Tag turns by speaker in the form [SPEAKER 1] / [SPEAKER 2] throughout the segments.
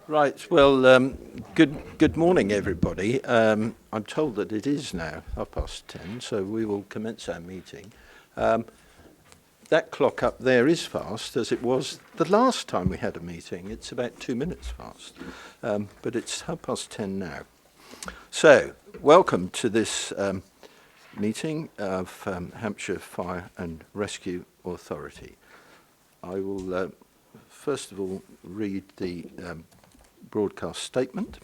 [SPEAKER 1] Right. Well, good morning, everybody. I'm told that it is now 10:30, so we will commence our meeting. That clock up there is fast, as it was the last time we had a meeting. It's about 2 minutes fast, but it's 10:30 now. So, welcome to this meeting of Hampshire Fire and Rescue Authority. I will first of all read the broadcast statement.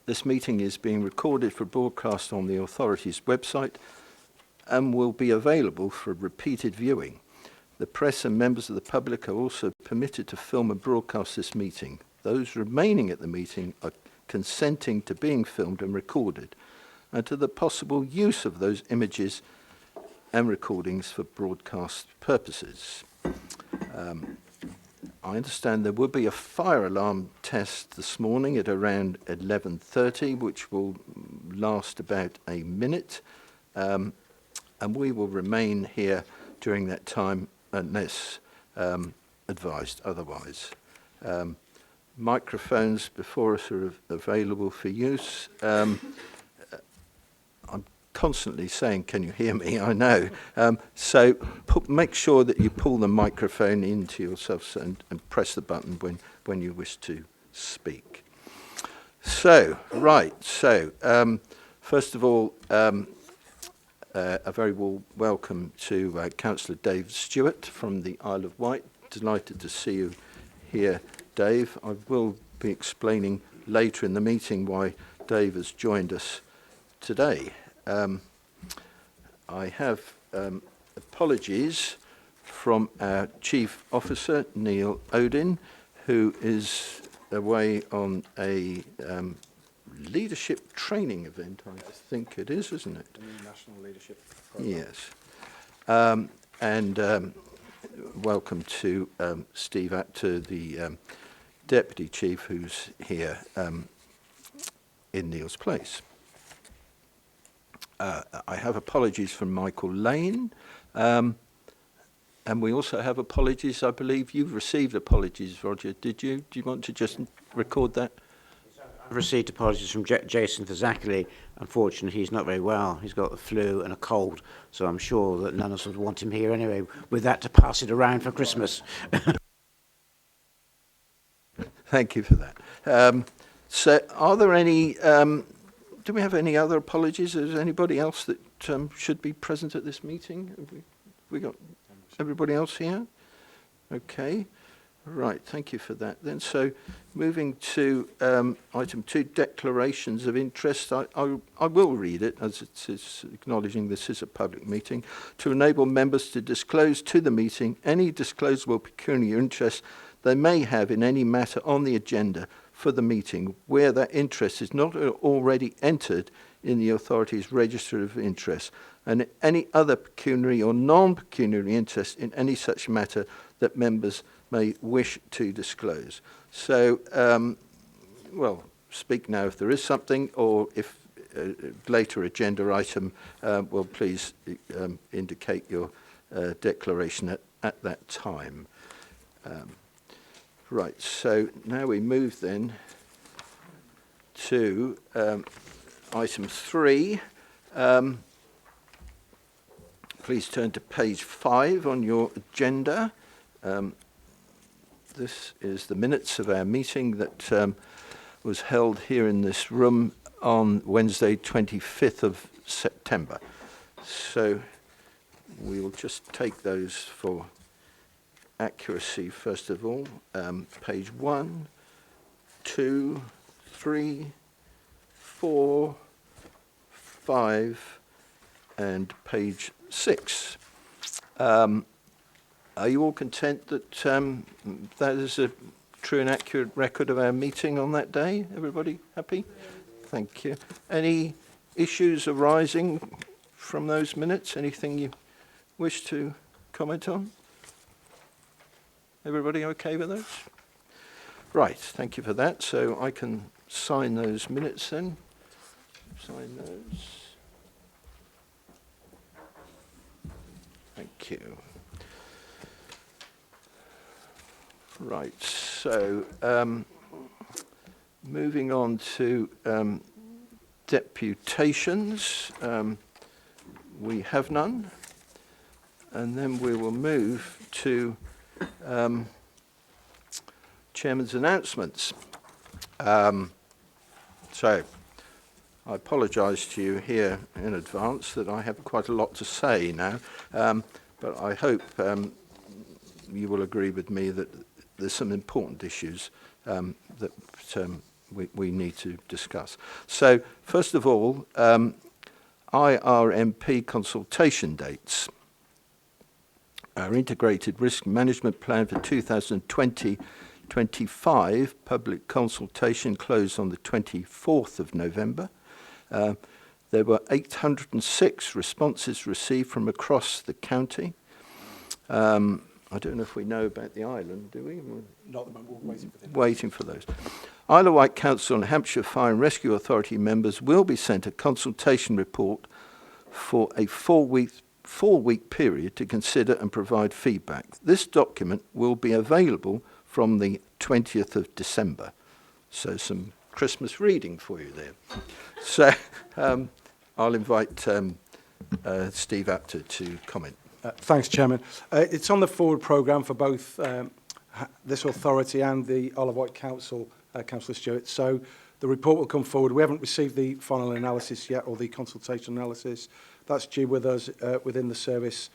[SPEAKER 1] This meeting is being recorded for broadcast on the authority's website and will be available for repeated viewing. The press and members of the public are also permitted to film and broadcast this meeting. Those remaining at the meeting are consenting to being filmed and recorded, and to the possible use of those images and recordings for broadcast purposes. I understand there will be a fire alarm test this morning at around 11:30, which will last about a minute, and we will remain here during that time unless advised otherwise. Microphones before us are available for use. I'm constantly saying, can you hear me? I know. So make sure that you pull the microphone into yourself and press the button when you wish to speak. So, first of all, a very warm welcome to Councillor Dave Stewart from the Isle of Wight. Delighted to see you here, Dave. I will be explaining later in the meeting why Dave has joined us today. I have apologies from our Chief Officer, Neil Odin, who is away on a leadership training event, I think it is, isn't it?
[SPEAKER 2] The new National Leadership Programme.
[SPEAKER 1] Yes. And welcome to Steve Apter, the Deputy Chief, who's here in Neil's place. I have apologies from Michael Lane, and we also have apologies. I believe you've received apologies, Roger. Did you? Do you want to just record that?
[SPEAKER 3] I've received apologies from Jason Fazakali. Unfortunately, he's not very well. He's got the flu and a cold, so I'm sure that none of us would want him here anyway, with that to pass it around for Christmas.
[SPEAKER 1] Thank you for that. So are there any... do we have any other apologies? Is there anybody else that should be present at this meeting? Have we got everybody else here? Okay. Right, thank you for that then. So moving to item 2, declarations of interest. I will read it as it is, acknowledging this is a public meeting. To enable members to disclose to the meeting any disclosable pecuniary interest they may have in any matter on the agenda for the meeting, where that interest is not already entered in the authority's register of interest, and any other pecuniary or non-pecuniary interest in any such matter that members may wish to disclose. So, well, speak now if there is something, or if later agenda item, well, please indicate your declaration at that time. Right, so now we move then to item 3. Please turn to page 5 on your agenda. This is the minutes of our meeting that was held here in this room on Wednesday, 25th of September. So we will just take those for accuracy first of all. Page 1, 2, 3, 4, 5, and page 6. Are you all content that that is a true and accurate record of our meeting on that day? Everybody happy? Thank you. Any issues arising from those minutes? Anything you wish to comment on? Everybody okay with those? Right, thank you for that. So I can sign those minutes then. Sign those. Thank you. Right, so moving on to deputations, we have none. And then we will move to Chairman's announcements. So I apologise to you here in advance that I have quite a lot to say now, but I hope you will agree with me that there's some important issues that we need to discuss. So first of all, IRMP consultation dates. Our Integrated Risk Management Plan for 2020-25 public consultation closed on the 24th of November. There were 806 responses received from across the county. I don't know if we know about the island, do we?
[SPEAKER 2] Not at the moment, we're waiting for them.
[SPEAKER 1] Waiting for those. Isle of Wight Council and Hampshire Fire and Rescue Authority members will be sent a consultation report for a four-week period to consider and provide feedback. This document will be available from the 20th of December. So some Christmas reading for you there. So I'll invite Steve Apter to comment.
[SPEAKER 2] Thanks, Chairman. It's on the forward programme for both this authority and the Isle of Wight Council, Councillor Stewart. So the report will come forward. We haven't received the final analysis yet, or the consultation analysis. That's due with us within the service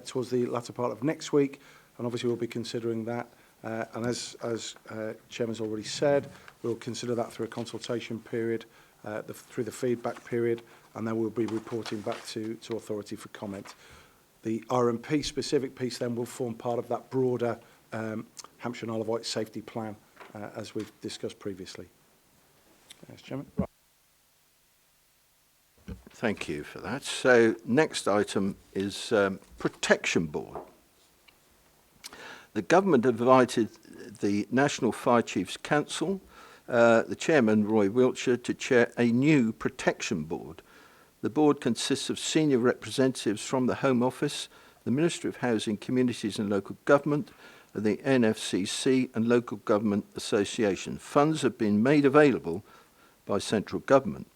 [SPEAKER 2] towards the latter part of next week, and obviously we'll be considering that. And as Chairman's already said, we'll consider that through a consultation period, through the feedback period, and then we'll be reporting back to authority for comment. The RMP specific piece then will form part of that broader Hampshire and Isle of Wight safety plan, as we've discussed previously. Yes, Chairman. Right.
[SPEAKER 1] Thank you for that. So next item is Protection Board. The government invited the National Fire Chiefs Council, the chairman, Roy Wiltshire, to chair a new Protection Board. The board consists of senior representatives from the Home Office, the Ministry of Housing, Communities and Local Government, the NFCC and Local Government Association. Funds have been made available by central government.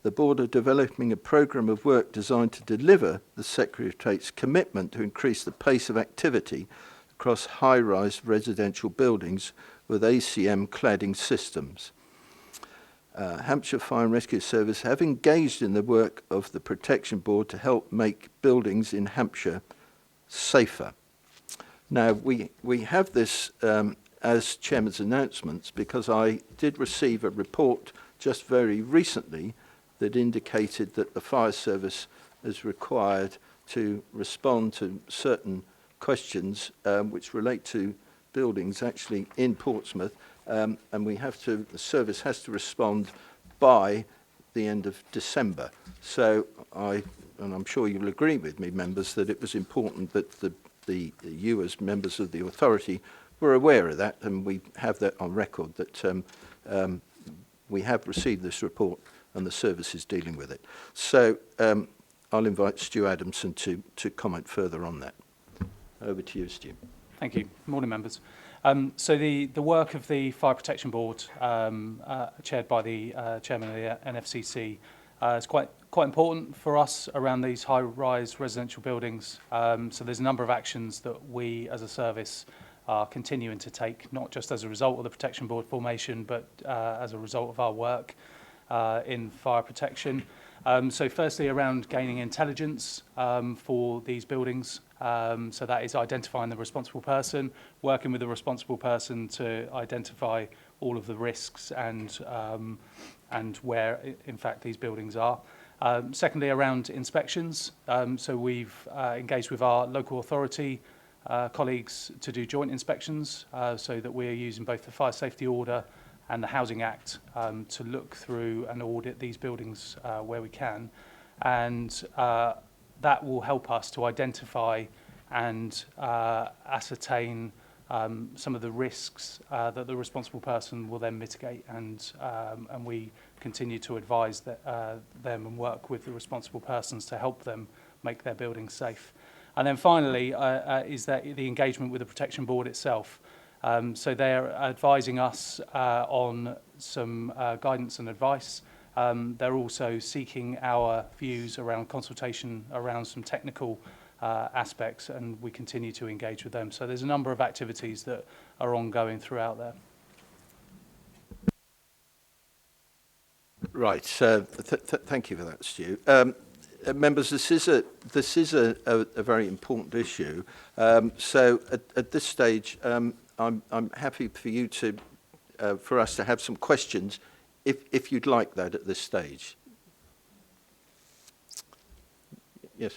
[SPEAKER 1] The board are developing a programme of work designed to deliver the Secretary's commitment to increase the pace of activity across high-rise residential buildings with ACM cladding systems. Hampshire Fire and Rescue Service have engaged in the work of the Protection Board to help make buildings in Hampshire safer. Now, we have this as Chairman's announcements because I did receive a report just very recently that indicated that the fire service is required to respond to certain questions which relate to buildings actually in Portsmouth, and the service has to respond by the end of December. So and I'm sure you'll agree with me, members, that it was important that you as members of the authority were aware of that, and we have that on record that we have received this report and the service is dealing with it. So I'll invite Stu Adamson to comment further on that. Over to you, Stu.
[SPEAKER 4] Thank you. Morning, members. So the work of the Fire Protection Board, chaired by the chairman of the NFCC, is quite important for us around these high-rise residential buildings. So there's a number of actions that we, as a service, are continuing to take, not just as a result of the Protection Board formation, but as a result of our work in fire protection. So firstly, around gaining intelligence for these buildings. So that is identifying the responsible person, working with the responsible person to identify all of the risks and where, in fact, these buildings are. Secondly, around inspections. So we've engaged with our local authority colleagues to do joint inspections so that we're using both the Fire Safety Order and the Housing Act to look through and audit these buildings where we can. And that will help us to identify and ascertain some of the risks that the responsible person will then mitigate, and we continue to advise them and work with the responsible persons to help them make their buildings safe. And then finally is that the engagement with the Protection Board itself. So they're advising us on some guidance and advice. They're also seeking our views around consultation around some technical aspects, and we continue to engage with them. So there's a number of activities that are ongoing throughout there.
[SPEAKER 1] Right. Thank you for that, Stu. Members, this is a very important issue. So at this stage, I'm happy for you to for us to have some questions, if you'd like that at this stage. Yes,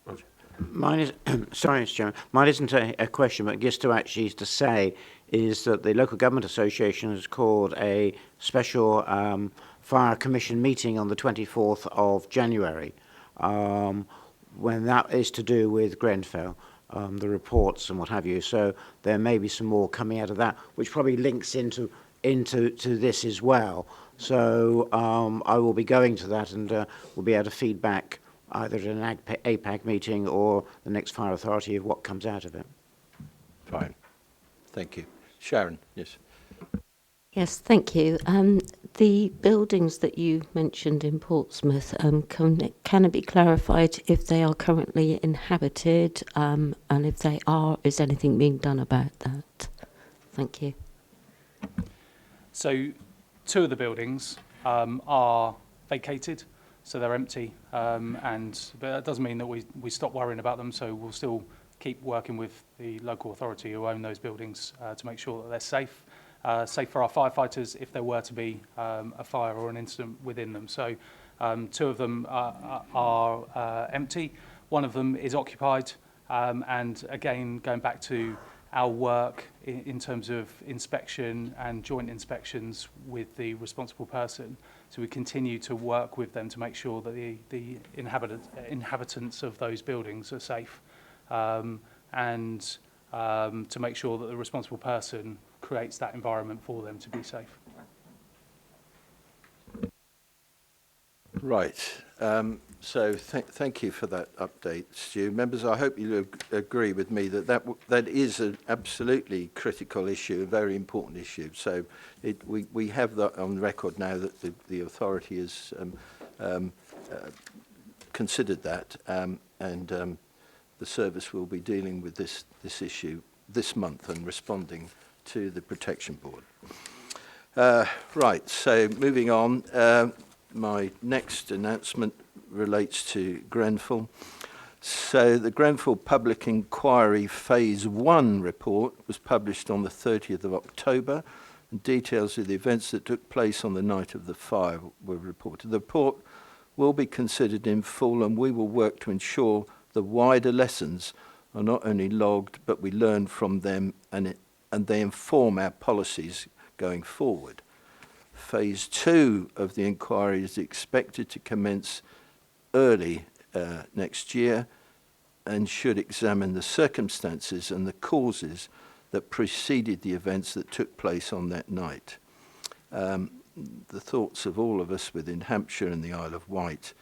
[SPEAKER 1] Roger.
[SPEAKER 3] Mine is, sorry, Mr. Chairman, mine isn't a question, but just to say is that the Local Government Association has called a special Fire Commission meeting on the 24th of January, when that is to do with Grenfell, the reports and what have you. So there may be some more coming out of that, which probably links into this as well. So I will be going to that, and we'll be able to feed back either at an APAC meeting or the next Fire Authority of what comes out of it.
[SPEAKER 1] Fine. Thank you. Sharon, yes.
[SPEAKER 5] Yes, thank you. The buildings that you mentioned in Portsmouth, can it be clarified if they are currently inhabited, and if they are, is anything being done about that? Thank you.
[SPEAKER 4] So 2 of the buildings are vacated, so they're empty, but that doesn't mean that we stop worrying about them, so we'll still keep working with the local authority who own those buildings to make sure that they're safe. Safe for our firefighters if there were to be a fire or an incident within them. So 2 of them are empty. One of them is occupied. And again, going back to our work in terms of inspection and joint inspections with the responsible person. So we continue to work with them to make sure that the inhabitants of those buildings are safe, and to make sure that the responsible person creates that environment for them to be safe.
[SPEAKER 1] Right. So thank you for that update, Stu. Members, I hope you agree with me that is an absolutely critical issue, a very important issue. So we have that on record now that the authority has considered that, and the service will be dealing with this issue this month and responding to the Protection Board. Right, so moving on, my next announcement relates to Grenfell. So the Grenfell Public Inquiry Phase 1 report was published on the 30th of October, and details of the events that took place on the night of the fire were reported. The report will be considered in full, and we will work to ensure the wider lessons are not only logged, but we learn from them and they inform our policies going forward. Phase 2 of the inquiry is expected to commence early next year and should examine the circumstances and the causes that preceded the events that took place on that night. The thoughts of all of us within Hampshire and the Isle of Wight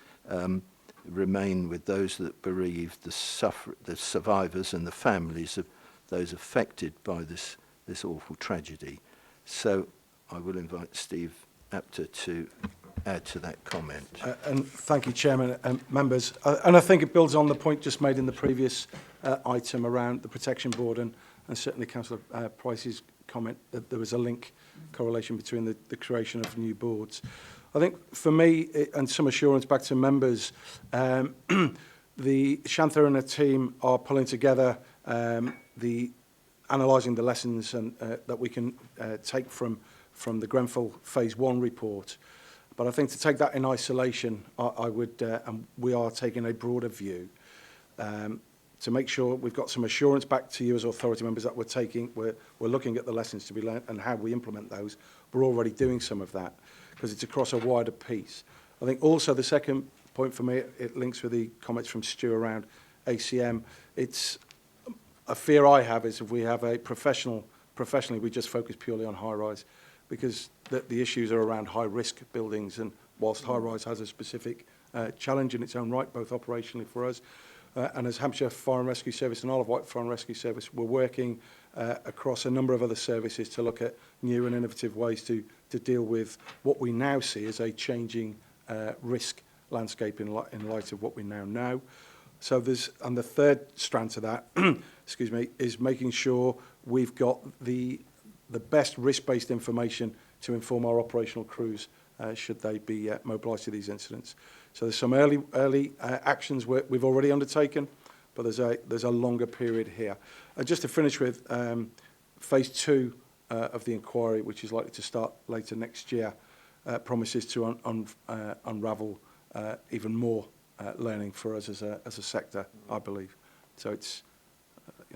[SPEAKER 1] remain with those that bereaved, the survivors and the families of those affected by this awful tragedy. So I will invite Steve Apter to add to that comment.
[SPEAKER 2] And thank you, Chairman and members. And I think it builds on the point just made in the previous item around the Protection Board, and certainly Councillor Price's comment that there was a correlation between the creation of new boards. I think for me, and some assurance back to members, the Shantha and her team are pulling together analysing the lessons and that we can take from the Grenfell Phase 1 report. But I think to take that in isolation, I would, and we are taking a broader view to make sure we've got some assurance back to you as authority members that we're looking at the lessons to be learned and how we implement those. We're already doing some of that because it's across a wider piece. I think also the second point for me, it links with the comments from Stu around ACM. It's a fear I have is if we have a professionally we just focus purely on high-rise, because the issues are around high-risk buildings, and whilst high-rise has a specific challenge in its own right, both operationally for us, and as Hampshire Fire and Rescue Service and Isle of Wight Fire and Rescue Service, we're working across a number of other services to look at new and innovative ways to deal with what we now see as a changing risk landscape in light of what we now know. So and the third strand to that, excuse me, is making sure we've got the best risk-based information to inform our operational crews should they be mobilised to these incidents. So there's some early actions we've already undertaken, but there's a longer period here. And just to finish with, phase 2 of the inquiry, which is likely to start later next year, promises to unravel even more learning for us as a sector, I believe. So it's,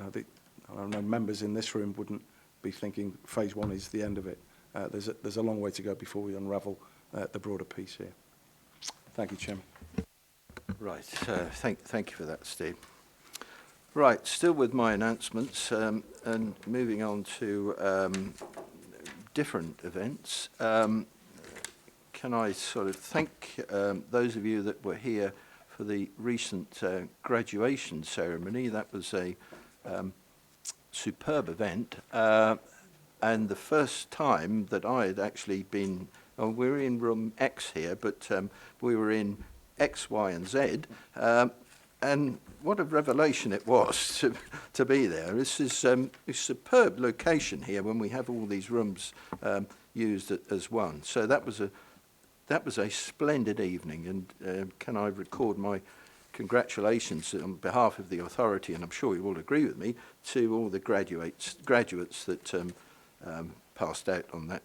[SPEAKER 2] I know members in this room wouldn't be thinking phase 1 is the end of it. There's a long way to go before we unravel the broader piece here. Thank you, Chairman.
[SPEAKER 1] Right, thank you for that, Steve. Right, still with my announcements and moving on to different events. Can I sort of thank those of you that were here for the recent graduation ceremony? That was a superb event, and the first time that I had actually been, we're in room X here, but we were in X, Y, and Z, and what a revelation it was to be there. This is a superb location here when we have all these rooms used as one. So that was a splendid evening, and can I record my congratulations on behalf of the authority, and I'm sure you will agree with me, to all the graduates that passed out on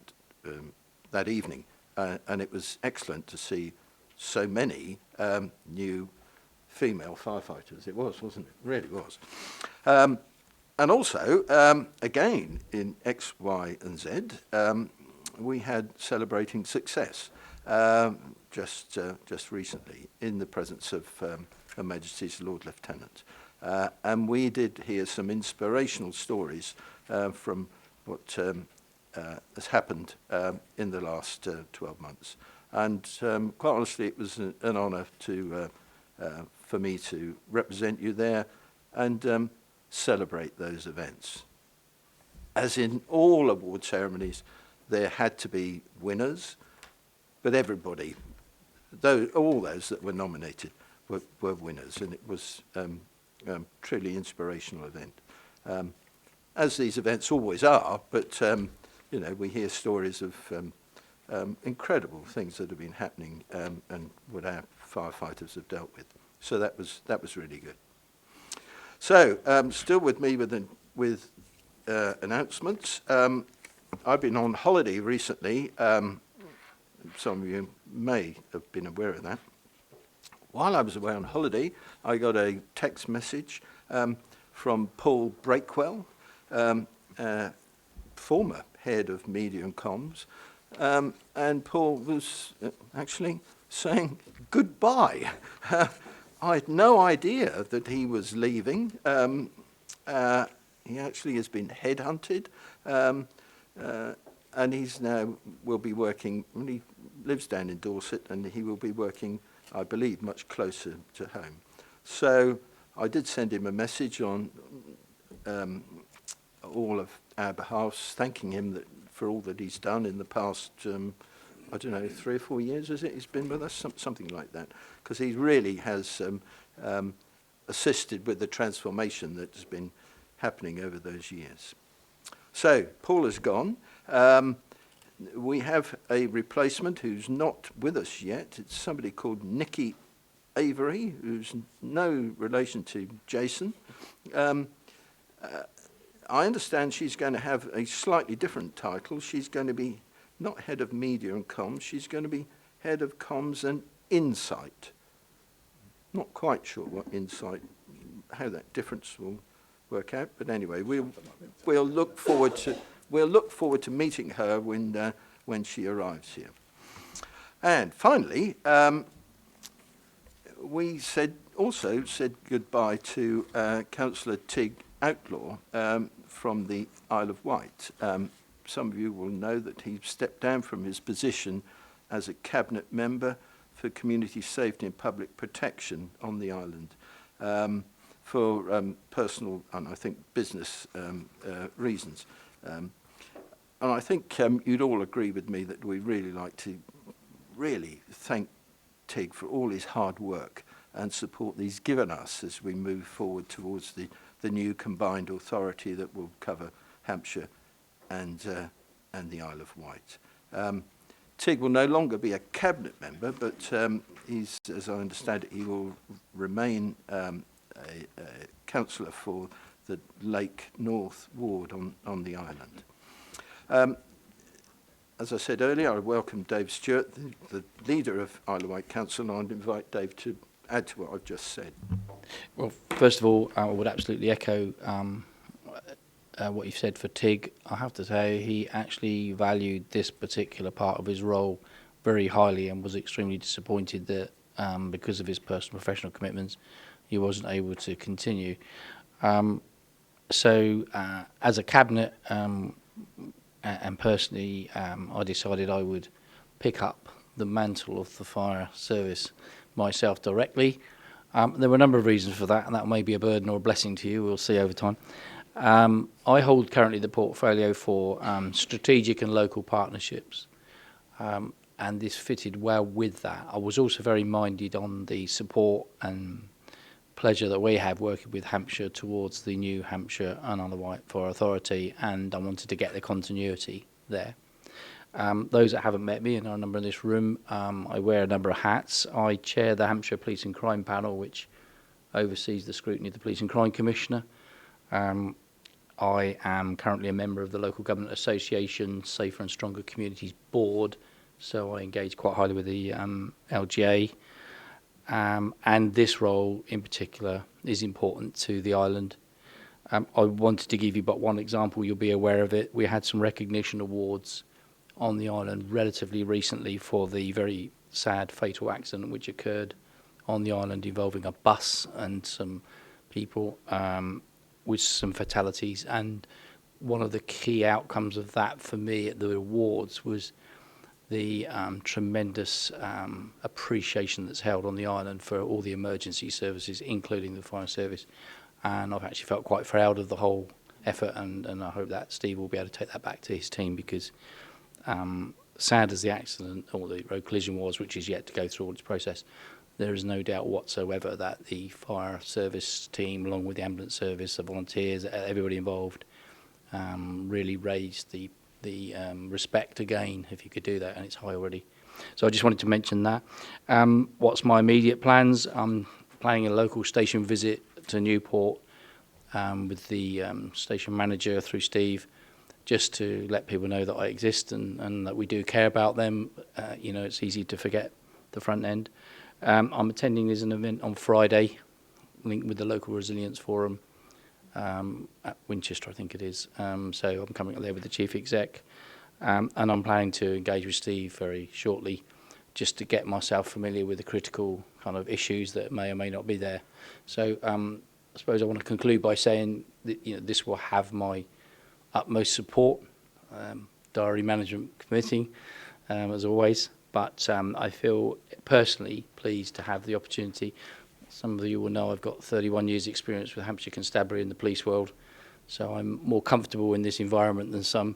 [SPEAKER 1] that evening, and it was excellent to see so many new female firefighters. It was, wasn't it? It really was. And also, again, in X, Y, and Z, we had celebrating success just recently in the presence of Her Majesty's Lord Lieutenant. And we did hear some inspirational stories from what has happened in the last 12 months. And quite honestly, it was an honour for me to represent you there and celebrate those events. As in all award ceremonies, there had to be winners, but everybody, all those that were nominated were winners, and it was a truly inspirational event. As these events always are, but we hear stories of incredible things that have been happening and what our firefighters have dealt with. So that was really good. So still with me with announcements. I've been on holiday recently. Some of you may have been aware of that. While I was away on holiday, I got a text message from Paul Breakwell, former head of media and comms, and Paul was actually saying goodbye. I had no idea that he was leaving. He actually has been headhunted, and he's now will be working. He lives down in Dorset, and he will be working, I believe, much closer to home. So I did send him a message on all of our behalfs, thanking him for all that he's done in the past, 3 or 4 years, is it? He's been with us, something like that, because he really has assisted with the transformation that's been happening over those years. So Paul is gone. We have a replacement who's not with us yet. It's somebody called Nikki Avery, who's no relation to Jason. I understand she's going to have a slightly different title. She's going to be not head of media and comms, she's going to be head of comms and insight. Not quite sure what insight, how that difference will work out, but anyway, we'll look forward to meeting her when she arrives here. And finally, we also said goodbye to Councillor Tig Outlaw from the Isle of Wight. Some of you will know that he stepped down from his position as a cabinet member for community safety and public protection on the island. for personal and I think business reasons. And I think you'd all agree with me that we really like to really thank Tig for all his hard work and support that he's given us as we move forward towards the new combined authority that will cover Hampshire and the Isle of Wight. Tig will no longer be a cabinet member, but he's, as I understand it, he will remain a councillor for the Lake North ward on the island. As I said earlier, I welcome Dave Stewart, the leader of Isle of Wight Council, and I'd invite Dave to add to what I've just said.
[SPEAKER 6] Well, first of all, I would absolutely echo what you've said for Tig. I have to say he actually valued this particular part of his role very highly and was extremely disappointed that because of his personal professional commitments he wasn't able to continue. So as a cabinet and personally I decided I would pick up the mantle of the fire service myself directly. There were a number of reasons for that, and that may be a burden or a blessing to you, we'll see over time. I hold currently the portfolio for strategic and local partnerships, and this fitted well with that. I was also very minded on the support and pleasure that we have working with Hampshire towards the new Hampshire and Isle of Wight Fire Authority, and I wanted to get the continuity there. Those that haven't met me, and are a number in this room, I wear a number of hats. I chair the Hampshire Police and Crime Panel, which oversees the scrutiny of the Police and Crime Commissioner. I am currently a member of the Local Government Association Safer and Stronger Communities Board, so I engage quite highly with the LGA. And this role in particular is important to the island. I wanted to give you but one example, you'll be aware of it. We had some recognition awards on the island relatively recently for the very sad fatal accident which occurred on the island involving a bus and some people with some fatalities. And one of the key outcomes of that for me at the awards was the tremendous appreciation that's held on the island for all the emergency services, including the fire service. And I've actually felt quite proud of the whole effort, and I hope that Steve will be able to take that back to his team, because sad as the accident or the road collision was, which is yet to go through all its process, there is no doubt whatsoever that the fire service team, along with the ambulance service, the volunteers, everybody involved, really raised the respect again, if you could do that, and it's high already. So I just wanted to mention that. What's my immediate plans? I'm planning a local station visit to Newport with the station manager through Steve, just to let people know that I exist and that we do care about them. You know, it's easy to forget the front end. I'm attending as an event on Friday, linked with the local resilience forum at Winchester, I think it is. So I'm coming up there with the chief exec, and I'm planning to engage with Steve very shortly, just to get myself familiar with the critical kind of issues that may or may not be there. So I suppose I want to conclude by saying that, you know, this will have my utmost support, diary management committee, as always. But I feel personally pleased to have the opportunity. Some of you will know I've got 31 years experience with Hampshire Constabulary in the police world, so I'm more comfortable in this environment than some.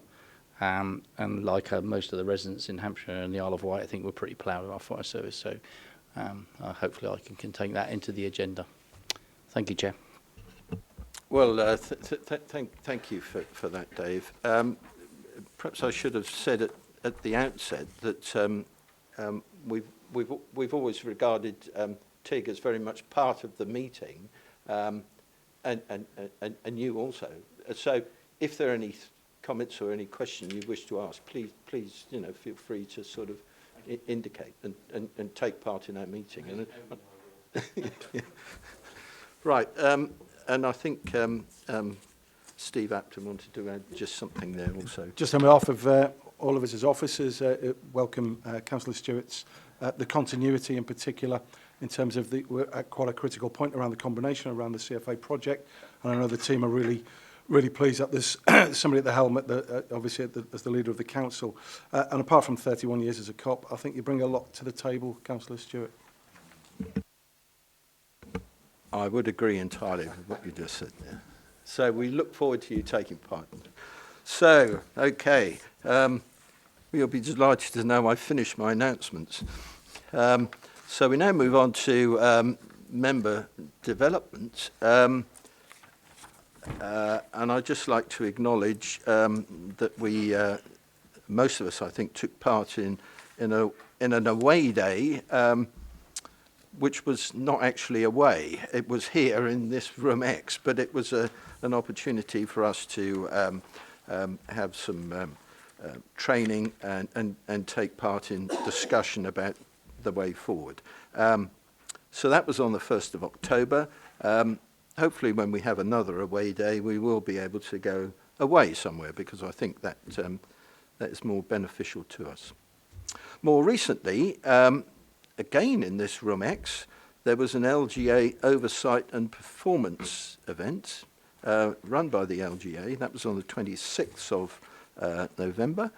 [SPEAKER 6] And like most of the residents in Hampshire and the Isle of Wight, I think we're pretty proud of our fire service. So hopefully I can take that into the agenda. Thank you, Chair.
[SPEAKER 1] Well, thank you for that, Dave. Perhaps I should have said at the outset that we've always regarded Tig as very much part of the meeting, and you also. So, if there are any comments or any question you wish to ask, please, feel free to sort of indicate and take part in our meeting. Right. And I think Steve Apton wanted to add just something there also.
[SPEAKER 2] Just on behalf of all of us as officers, welcome Councillor Stewart's the continuity in particular in terms of we're at quite a critical point around the combination around the CFA project, and I know the team are really pleased that there's somebody at the helm, obviously as the leader of the council. And apart from 31 years as a cop, I think you bring a lot to the table, Councillor Stewart.
[SPEAKER 1] I would agree entirely with what you just said there. So we look forward to you taking part. So, okay, you'll be delighted to know I've finished my announcements. So we now move on to member development. And I'd just like to acknowledge that we, most of us, I think, took part in an away day, which was not actually away. It was here in this room X, but it was an opportunity for us to have some training and take part in discussion about the way forward. So that was on the 1st of October. Hopefully when we have another away day, we will be able to go away somewhere, because I think that that is more beneficial to us. More recently, again in this room X, there was an LGA oversight and performance event run by the LGA. That was on the 26th of November.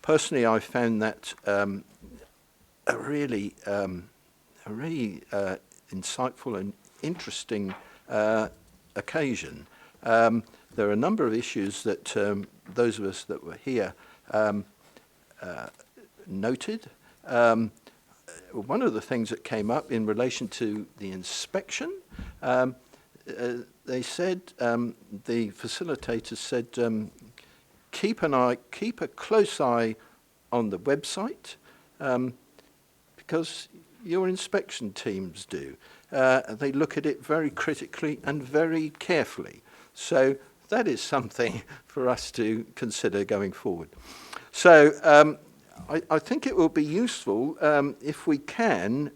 [SPEAKER 1] Personally, I found that a really insightful and interesting occasion. There are a number of issues that those of us that were here noted. One of the things that came up in relation to the inspection, they said, the facilitators said, keep a close eye on the website, because your inspection teams do. They look at it very critically and very carefully. So that is something for us to consider going forward. So I think it will be useful if we can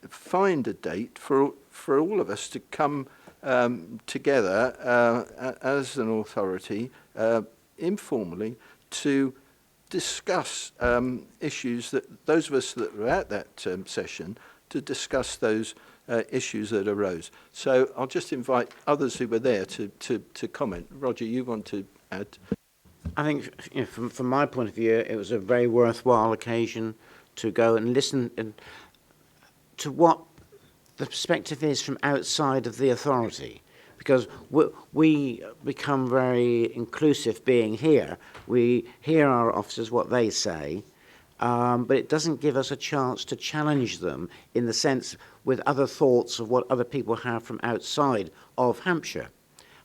[SPEAKER 1] find a date for all of us to come together as an authority informally to discuss issues that those of us that were at that session, to discuss those issues that arose. So I'll just invite others who were there to comment. Roger, you want to add?
[SPEAKER 3] I think, you know, from my point of view, it was a very worthwhile occasion to go and listen to what the perspective is from outside of the authority, because we become very inclusive being here. We hear our officers, what they say, but it doesn't give us a chance to challenge them in the sense with other thoughts of what other people have from outside of Hampshire.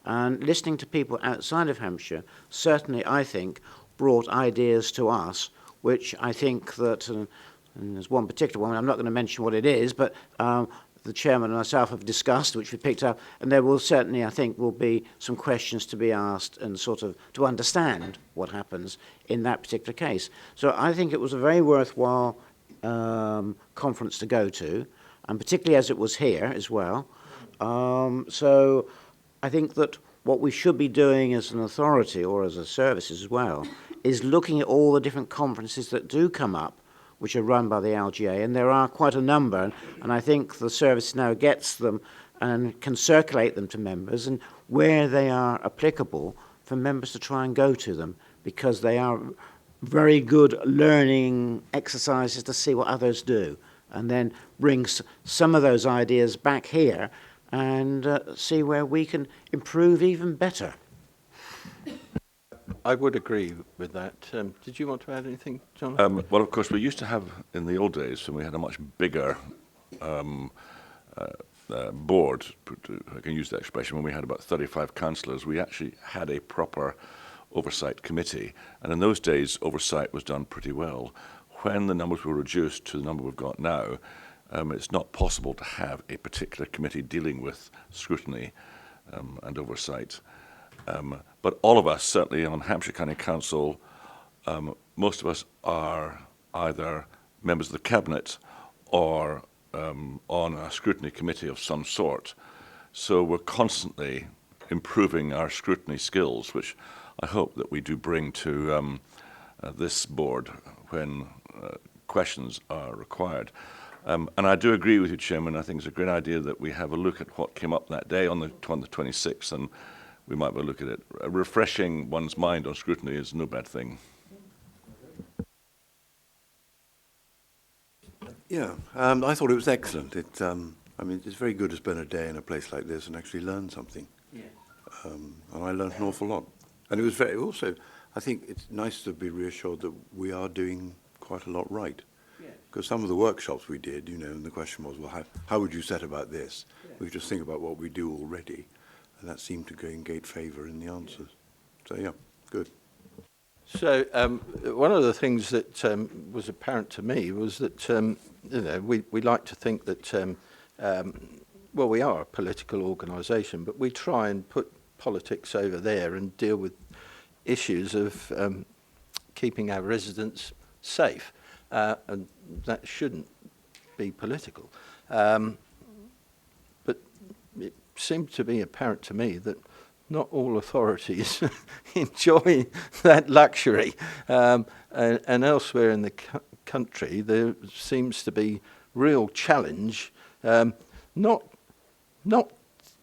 [SPEAKER 3] And listening to people outside of Hampshire certainly, I think, brought ideas to us, which I think that, and there's one particular one, I'm not going to mention what it is, but the chairman and myself have discussed, which we picked up, and there will certainly, I think, will be some questions to be asked and sort of to understand what happens in that particular case. So I think it was a very worthwhile conference to go to, and particularly as it was here as well. So I think that what we should be doing as an authority or as a service as well is looking at all the different conferences that do come up, which are run by the LGA, and there are quite a number, and I think the service now gets them and can circulate them to members, and where they are applicable, for members to try and go to them, because they are very good learning exercises to see what others do, and then bring some of those ideas back here and see where we can improve even better.
[SPEAKER 1] I would agree with that. Did you want to add anything, John?
[SPEAKER 7] Well, of course, we used to have, in the old days, when we had a much bigger board, I can use that expression, when we had about 35 councillors, we actually had a proper oversight committee. And in those days, oversight was done pretty well. When the numbers were reduced to the number we've got now, it's not possible to have a particular committee dealing with scrutiny and oversight. But all of us, certainly on Hampshire County Council, most of us are either members of the Cabinet or on a scrutiny committee of some sort. So we're constantly improving our scrutiny skills, which I hope that we do bring to this board when questions are required. And I do agree with you, Chairman. I think it's a great idea that we have a look at what came up that day on the 26th, and we might well look at it. Refreshing one's mind on scrutiny is no bad thing.
[SPEAKER 8] Yeah, I thought it was excellent. I I mean, it's very good to spend a day in a place like this and actually learn something.
[SPEAKER 3] Yeah.
[SPEAKER 8] And I learned an awful lot. And it was very, also, I think it's nice to be reassured that we are doing quite a lot right. Because some of the workshops we did, you know, and the question was, well, how would you set about this? We just think about what we do already, and that seemed to gain great favour in the answers. So, yeah, good.
[SPEAKER 1] So one of the things that was apparent to me was that you know, we like to think that well, we are a political organisation, but we try and put politics over there and deal with issues of keeping our residents safe, and that shouldn't be political. But it seemed to be apparent to me that not all authorities enjoy that luxury. And elsewhere in the country, there seems to be real challenge, not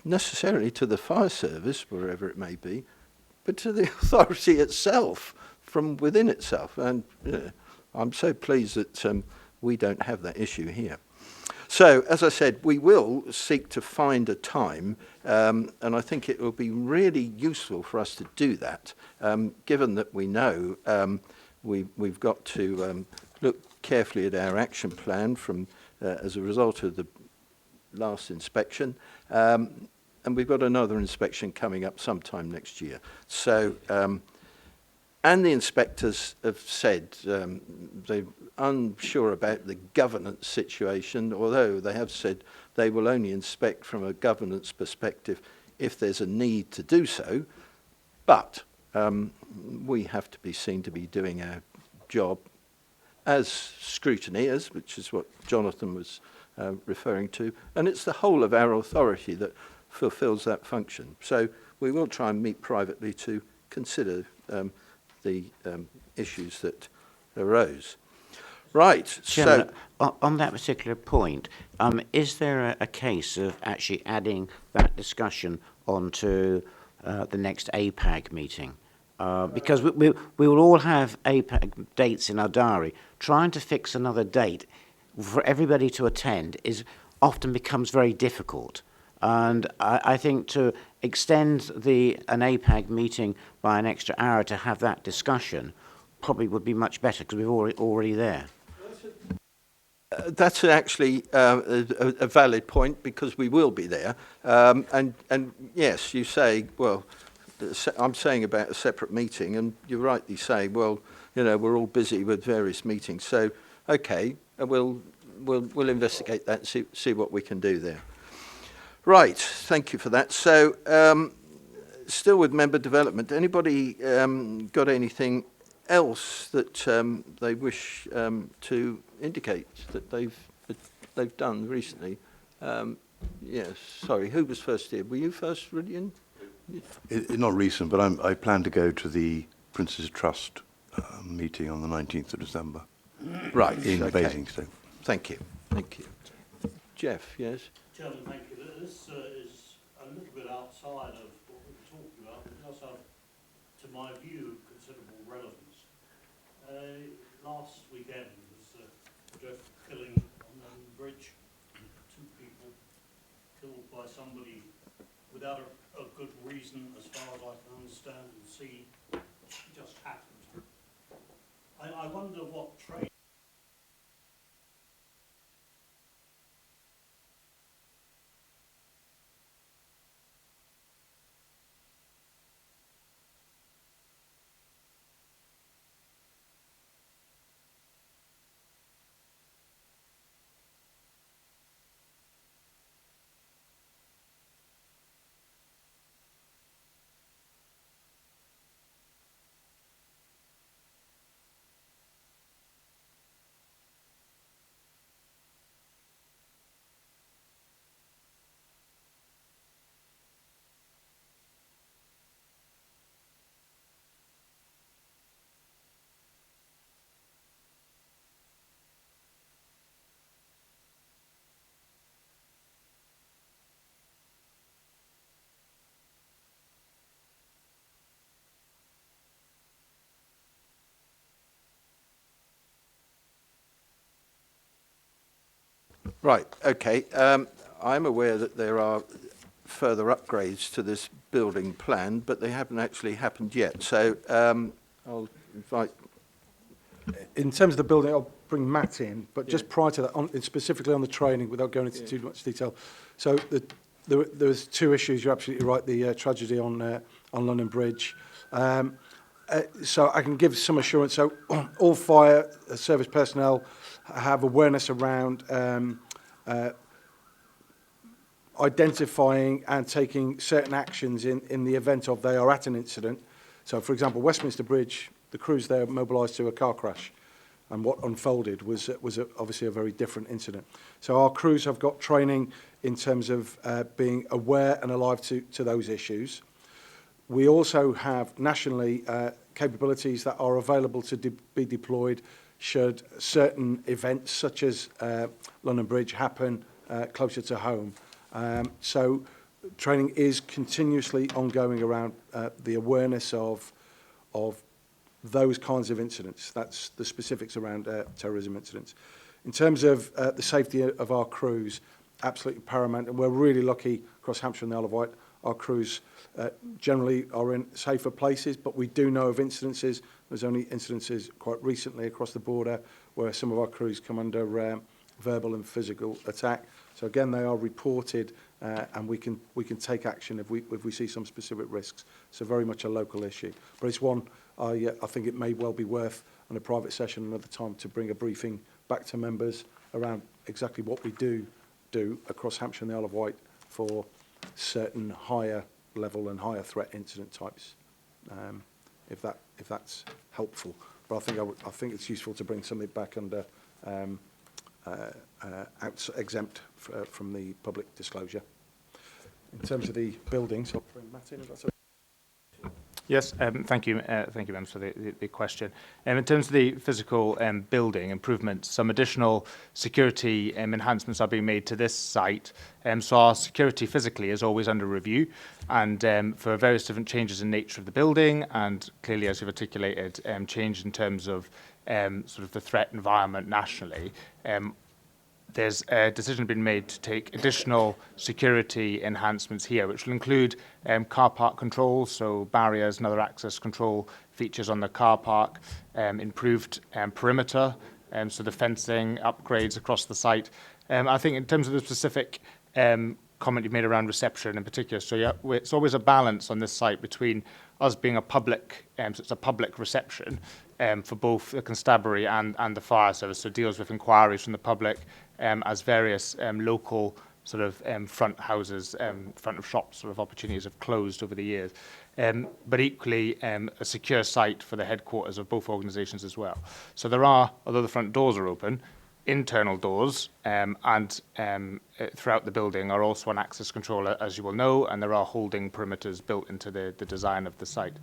[SPEAKER 1] necessarily to the fire service, wherever it may be, but to the authority itself, from within itself. And I'm so pleased that we don't have that issue here. So, as I said, we will seek to find a time, and I think it will be really useful for us to do that, given that we know we've got to look carefully at our action plan from as a result of the last inspection, and we've got another inspection coming up sometime next year. So, and the inspectors have said they're unsure about the governance situation, although they have said they will only inspect from a governance perspective if there's a need to do so. But we have to be seen to be doing our job as scrutineers, which is what Jonathan was referring to, and it's the whole of our authority that fulfills that function. So we will try and meet privately to consider the issues that arose. Right,
[SPEAKER 3] Chairman,
[SPEAKER 1] so...
[SPEAKER 3] on that particular point, is there a case of actually adding that discussion onto the next APAG meeting? Because we will all have APAG dates in our diary. Trying to fix another date for everybody to attend often becomes very difficult. And I think to extend an APAG meeting by an extra hour to have that discussion probably would be much better, because we're already there.
[SPEAKER 1] That's actually a valid point, because we will be there. And yes, you say, well, I'm saying about a separate meeting, and you rightly say, well, you know, we're all busy with various meetings. So, okay, we'll investigate that and see what we can do there. Right, thank you for that. So, still with member development, anybody got anything else that they wish to indicate that they've done recently? Yes, sorry, who was first here? Were you first, Rillian?
[SPEAKER 8] Not recent, but I plan to go to the Prince's Trust meeting on the 19th of December.
[SPEAKER 1] Right,
[SPEAKER 8] in
[SPEAKER 1] okay.
[SPEAKER 8] Basingstoke.
[SPEAKER 1] Thank you, thank you. Jeff, yes?
[SPEAKER 9] Chairman, thank you. This is a little bit outside of what we were talking about, but it does have, to my view, considerable relevance. Last weekend was a dreadful killing on the bridge. 2 people killed by somebody without a good reason, as far as I can understand and see. It just happened. I wonder what trade
[SPEAKER 1] Right, okay. I'm aware that there are further upgrades to this building plan, but they haven't actually happened yet. So I'll invite.
[SPEAKER 2] In terms of the building, I'll bring Matt in, but just prior to that, specifically on the training, without going into too much detail. So there was two issues. You're absolutely right. The tragedy on London Bridge. So I can give some assurance. So all fire service personnel have awareness around identifying and taking certain actions in the event of they are at an incident. So, for example, Westminster Bridge, the crews there mobilised to a car crash, and what unfolded was obviously a very different incident. So our crews have got training in terms of being aware and alive to those issues. We also have nationally capabilities that are available to be deployed should certain events such as London Bridge happen closer to home. So training is continuously ongoing around the awareness of those kinds of incidents. That's the specifics around terrorism incidents. In terms of the safety of our crews, absolutely paramount, and we're really lucky across Hampshire and the Isle of Wight. Our crews generally are in safer places, but we do know of incidences. There's only incidences quite recently across the border where some of our crews come under verbal and physical attack. So again, they are reported, and we can take action if we see some specific risks. So very much a local issue, but it's one I think it may well be worth on a private session another time to bring a briefing back to members around exactly what we do across Hampshire and the Isle of Wight for certain higher level and higher threat incident types, if that's helpful. But I think it's useful to bring something back under exempt from the public disclosure. In terms of the buildings, I'll bring Matt in if that's okay.
[SPEAKER 4] Yes, thank you, members, for the question. In terms of the physical building improvements, some additional security enhancements are being made to this site. So our security physically is always under review, and for various different changes in nature of the building, and clearly, as you've articulated, change in terms of sort of the threat environment nationally. There's a decision been made to take additional security enhancements here, which will include car park controls, so barriers and other access control features on the car park, improved perimeter, so the fencing upgrades across the site. I think in terms of the specific comment you made around reception in particular, so yeah, it's always a balance on this site between us being a public, so it's a public reception for both the constabulary and the fire service, so it deals with inquiries from the public as various local sort of front houses, front of shops sort of opportunities have closed over the years. But equally a secure site for the headquarters of both organisations as well. So there are, although the front doors are open, internal doors and throughout the building are also on access control, as you will know, and there are holding perimeters built into the design of the site.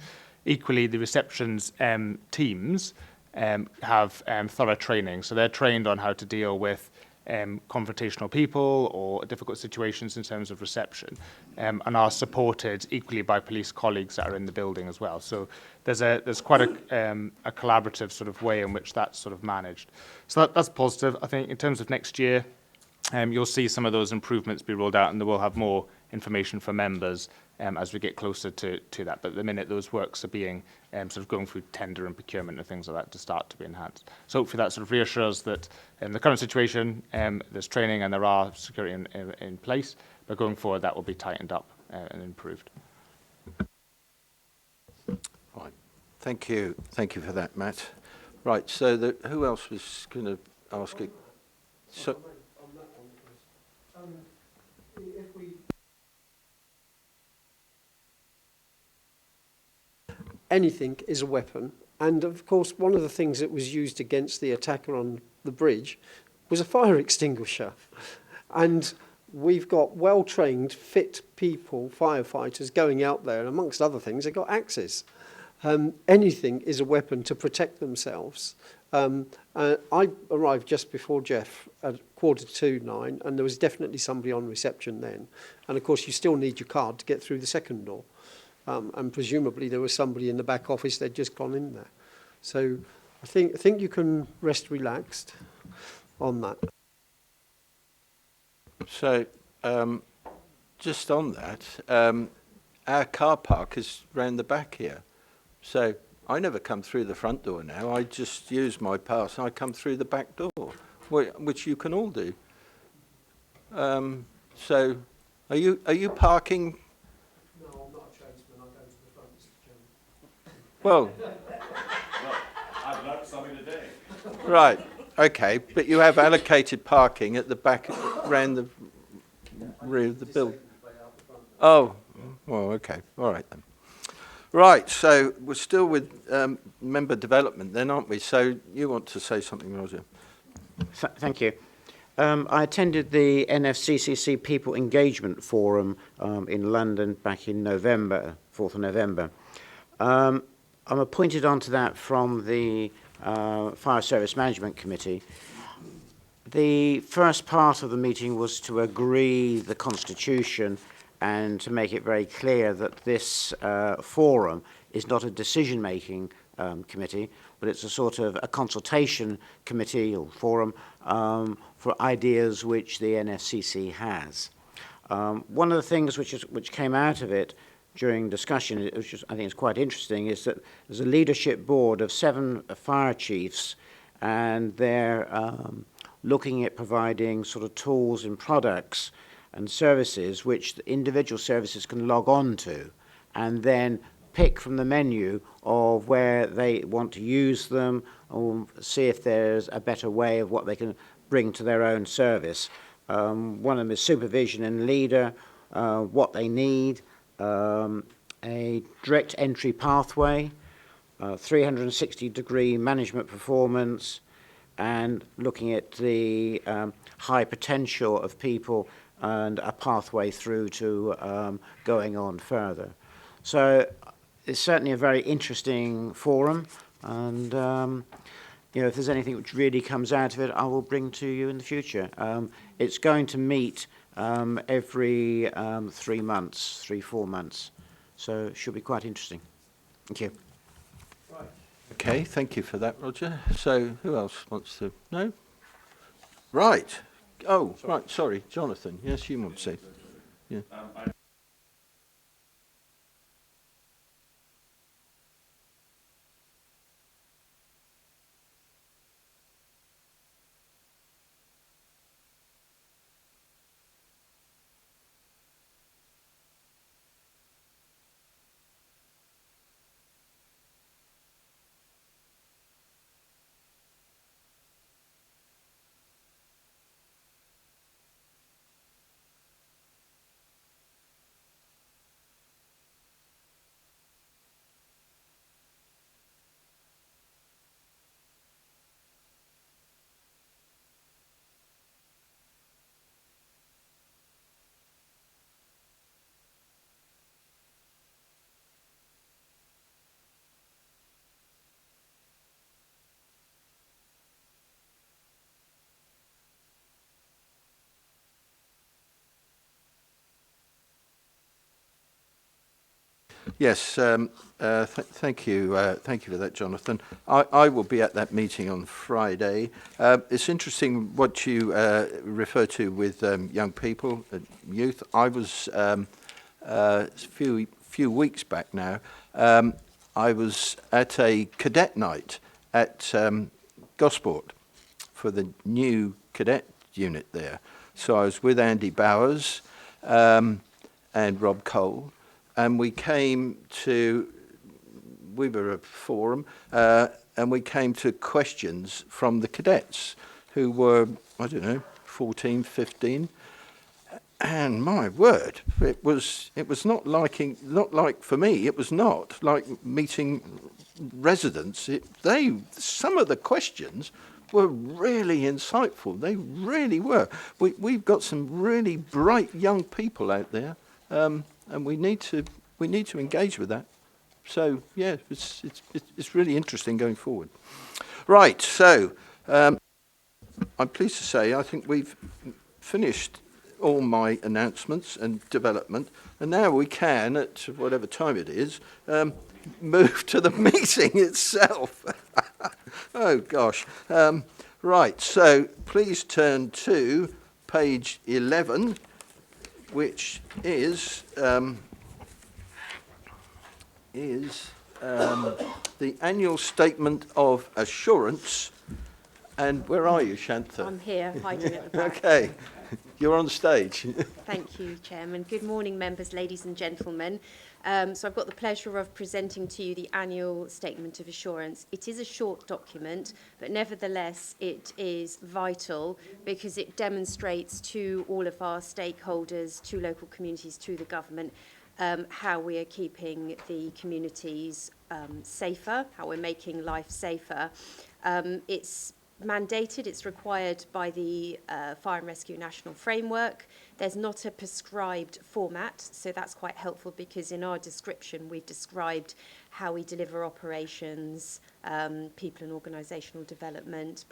[SPEAKER 4] Equally, the receptions teams have thorough training, so they're trained on how to deal with confrontational people or difficult situations in terms of reception, and are supported equally by police colleagues that are in the building as well. So there's quite a collaborative sort of way in which that's sort of managed. So that's positive. I think in terms of next year, you'll see some of those improvements be rolled out, and we'll have more information for members as we get closer to that. But at the minute, those works are being sort of going through tender and procurement and things like that to start to be enhanced. So hopefully that sort of reassures that in the current situation, there's training and there are security in place, but going forward, that will be tightened up and improved.
[SPEAKER 1] Right. Thank you. Thank you for that, Matt. Right, so who else was going to ask it? So,
[SPEAKER 10] anything is a weapon. And of course, one of the things that was used against the attacker on the bridge was a fire extinguisher. And we've got well-trained, fit people, firefighters going out there, and amongst other things, they've got axes. Anything is a weapon to protect themselves. I arrived just before Jeff at 9:15, and there was definitely somebody on reception then. And of course, you still need your card to get through the second door. And presumably there was somebody in the back office that had just gone in there. So I think you can rest relaxed on that.
[SPEAKER 1] So just on that, our car park is round the back here. So I never come through the front door now. I just use my pass and I come through the back door, which you can all do. So are you parking?
[SPEAKER 10] No, I'm not a tradesman. I go to the front, Mr. Chairman.
[SPEAKER 1] Well,
[SPEAKER 7] I've learnt something today.
[SPEAKER 1] right, okay, but you have allocated parking at the back, around the rear of the building. Oh, well, okay, all right then. Right, so we're still with member development then, aren't we? So you want to say something, Roger?
[SPEAKER 3] Thank you. I attended the NFCCC People Engagement Forum in London back in November, 4th of November. I'm appointed onto that from the Fire Service Management Committee. The first part of the meeting was to agree the Constitution and to make it very clear that this forum is not a decision-making committee, but it's a sort of a consultation committee or forum for ideas which the NFCC has. One of the things which came out of it during discussion, which I think is quite interesting, is that there's a leadership board of 7 fire chiefs, and they're looking at providing sort of tools and products and services which the individual services can log on to and then pick from the menu of where they want to use them or see if there's a better way of what they can bring to their own service. One of them is supervision and leader, what they need, a direct entry pathway, 360-degree management performance, and looking at the high potential of people and a pathway through to going on further. So it's certainly a very interesting forum, and you know, if there's anything which really comes out of it, I will bring to you in the future. It's going to meet every 3 months, 3-4 months, so it should be quite interesting. Thank you.
[SPEAKER 1] Okay, thank you for that, Roger. So who else wants to? No? Right. Oh, right, sorry, Jonathan. Yes, you want to say. Yeah. Yes, thank you for that, Jonathan. I will be at that meeting on Friday. It's interesting what you refer to with young people, youth. I was a few weeks back now. I was at a cadet night at Gosport for the new cadet unit there. So I was with Andy Bowers and Rob Cole. And we were a forum, and we came to questions from the cadets who were, I don't know, 14, 15. And my word, it was not like for me, it was not like meeting residents. Some of the questions were really insightful. They really were. We've got some really bright young people out there. And we need to engage with that. So yeah, it's really interesting going forward. Right. So I'm pleased to say I think we've finished all my announcements and development, and now we can, at whatever time it is, move to the meeting itself. Oh gosh. Right. So please turn to page 11. which is the annual statement of assurance. And where are you, Shantha?
[SPEAKER 11] I'm here, hiding at the back.
[SPEAKER 1] Okay, you're on stage.
[SPEAKER 11] Thank you, Chairman. Good morning, members, ladies and gentlemen. So I've got the pleasure of presenting to you the annual statement of assurance. It is a short document, but nevertheless it is vital because it demonstrates to all of our stakeholders, to local communities, to the government, how we are keeping the communities safer, how we're making life safer. It's mandated, it's required by the Fire and Rescue National Framework. There's not a prescribed format, so that's quite helpful because in our description we've described how we deliver operations, people and organisational development,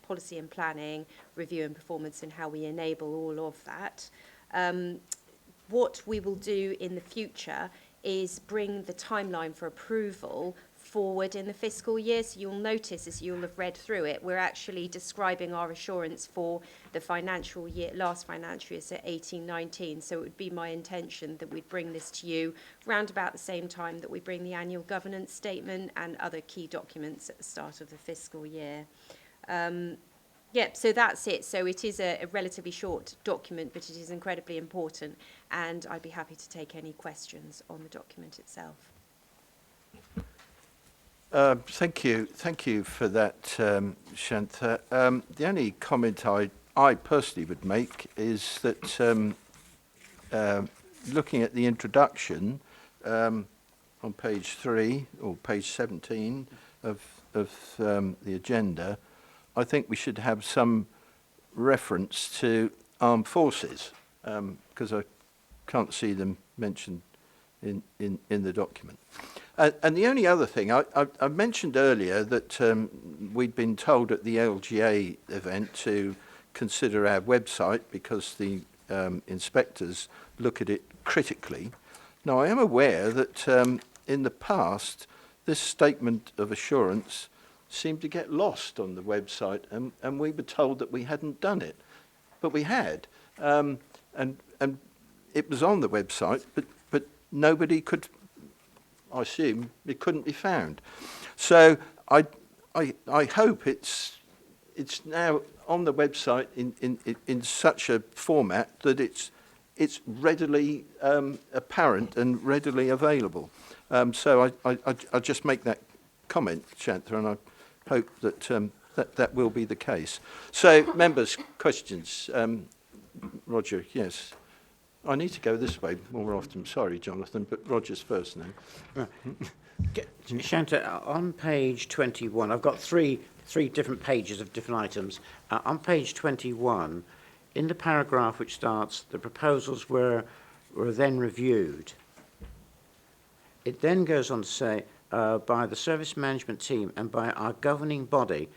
[SPEAKER 11] policy and planning, review and performance, and how we enable all of that. What we will do in the future is bring the timeline for approval forward in the fiscal year. So you'll notice, as you'll have read through it, we're actually describing our assurance for the financial year, last financial year, so 18-19. So it would be my intention that we'd bring this to you round about the same time that we bring the annual governance statement and other key documents at the start of the fiscal year. Yep, so that's it. So it is a relatively short document, but it is incredibly important, and I'd be happy to take any questions on the document itself.
[SPEAKER 1] Thank you for that, Shantha. The only comment I personally would make is that looking at the introduction on page 3 or page 17 of the agenda, I think we should have some reference to armed forces because I can't see them mentioned in the document. And the only other thing, I mentioned earlier that we'd been told at the LGA event to consider our website because the inspectors look at it critically. Now, I am aware that in the past, this statement of assurance seemed to get lost on the website, and we were told that we hadn't done it. But we had, and it was on the website, but nobody could, I assume, it couldn't be found. So I hope it's now on the website in such a format that it's readily apparent and readily available. So I just make that comment, Shantha, and I hope that that will be the case. So, members, questions? Roger, yes. I need to go this way more often. Sorry, Jonathan, but Roger's first now.
[SPEAKER 3] Shanta, on page 21, I've got three different pages of different items. On page 21, in the paragraph which starts, the proposals were then reviewed. It then goes on to say, by the service management team and by our governing body,